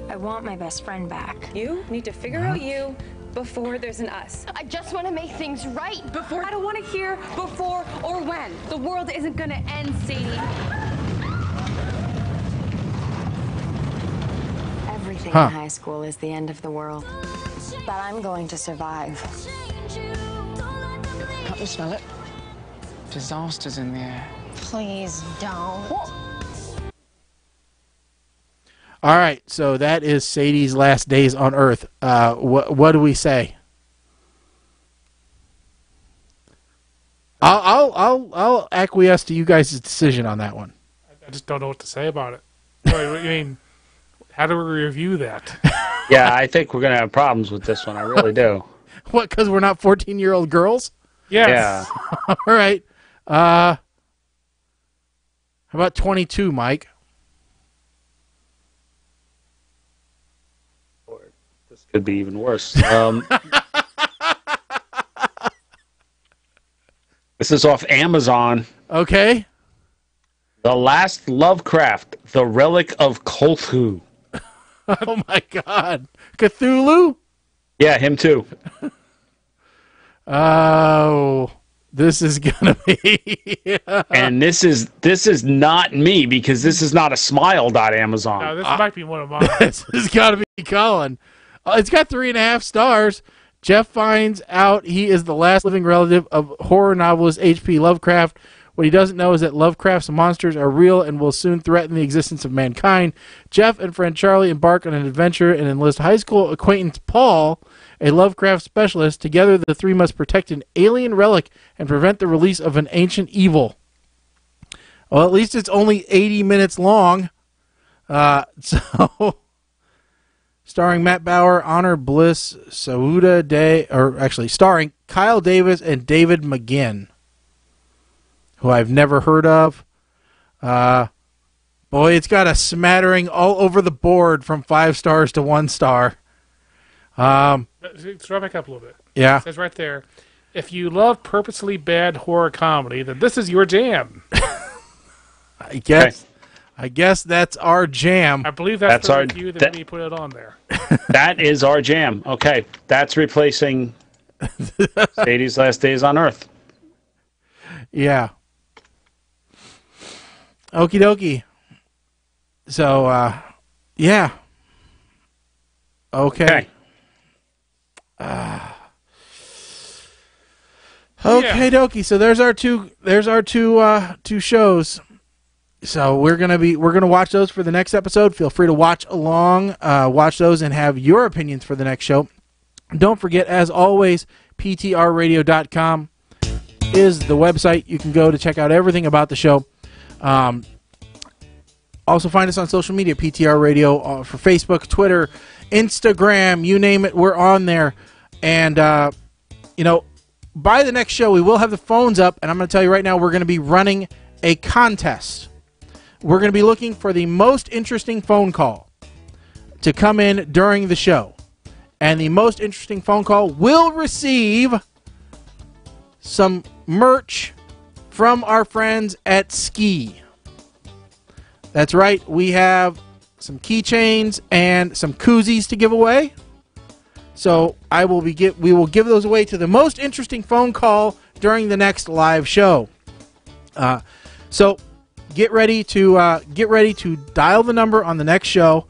I want my best friend back. You need to figure out you before there's an us. I just want to make things right before... I don't want to hear before or when. The world isn't going to end, Sadie. Everything in high school is the end of the world. But I'm going to survive. Can't you smell it? Disaster's in the air. Please don't. All right, so that is Sadie's Last Days on Earth. What do we say? I'll acquiesce to you guys' decision on that one. I just don't know what to say about it. I mean, how do we review that? Yeah, I think we're going to have problems with this one. I really do. What, because we're not 14-year-old girls? Yes. Yeah. All right. How about 22, Mike? This could be even worse. This is off Amazon. Okay. The Last Lovecraft, The Relic of Cthulhu. Oh, my God. Cthulhu? Yeah, him too. Oh, this is going to be... And this is not me, because this is not a smile.amazon. No, this might be one of mine. This has got to be Colin. It's got 3.5 stars. Jeff finds out he is the last living relative of horror novelist H.P. Lovecraft. What he doesn't know is that Lovecraft's monsters are real and will soon threaten the existence of mankind. Jeff and friend Charlie embark on an adventure and enlist high school acquaintance Paul, a Lovecraft specialist. Together, the three must protect an alien relic and prevent the release of an ancient evil. Well, at least it's only 80 minutes long. Starring Matt Bauer, Honor Bliss, Sauda Day, or actually starring Kyle Davis and David McGinn, who I've never heard of. Boy, it's got a smattering all over the board from 5 stars to 1 star. Scroll back up a little bit. Yeah. It says right there, if you love purposely bad horror comedy, then this is your jam. I guess that's our jam. I believe that's the review that we put it on there. That is our jam. Okay, that's replacing Sadie's Last Days on Earth. Yeah. Okie dokie. So, yeah. Okay. Okay, dokie. So there's our two shows. So we're gonna watch those for the next episode. Feel free to watch along, watch those, and have your opinions for the next show. Don't forget, as always, PTRradio.com is the website you can go to check out everything about the show. Also find us on social media, PTR Radio, for Facebook, Twitter, Instagram, you name it, we're on there. And, by the next show, we will have the phones up, and I'm going to tell you right now, we're going to be running a contest. We're going to be looking for the most interesting phone call to come in during the show. And the most interesting phone call will receive some merch from our friends at Ski. That's right, we have some keychains and some koozies to give away. So we will give those away to the most interesting phone call during the next live show. So get ready to dial the number on the next show.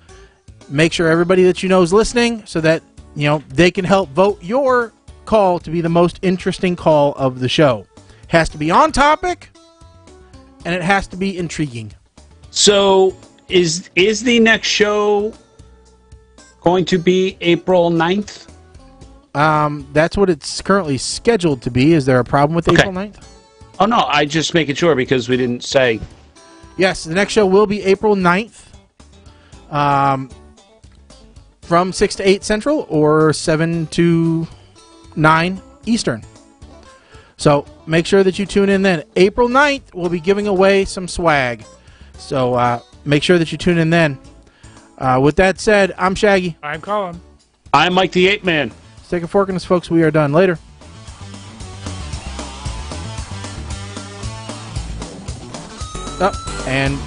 Make sure everybody that you know is listening, so that they can help vote your call to be the most interesting call of the show. Has to be on topic, and it has to be intriguing. So is the next show going to be April 9th? That's what it's currently scheduled to be. Is there a problem with April 9th? Oh, no, I just making sure because we didn't say. Yes, the next show will be April 9th. From 6 to 8 Central or 7 to 9 Eastern. So make sure that you tune in then. April 9th, we'll be giving away some swag. So make sure that you tune in then. With that said, I'm Shaggy. I'm Colin. I'm Mike the Ape Man. Stick a fork in us, folks. We are done. Later. And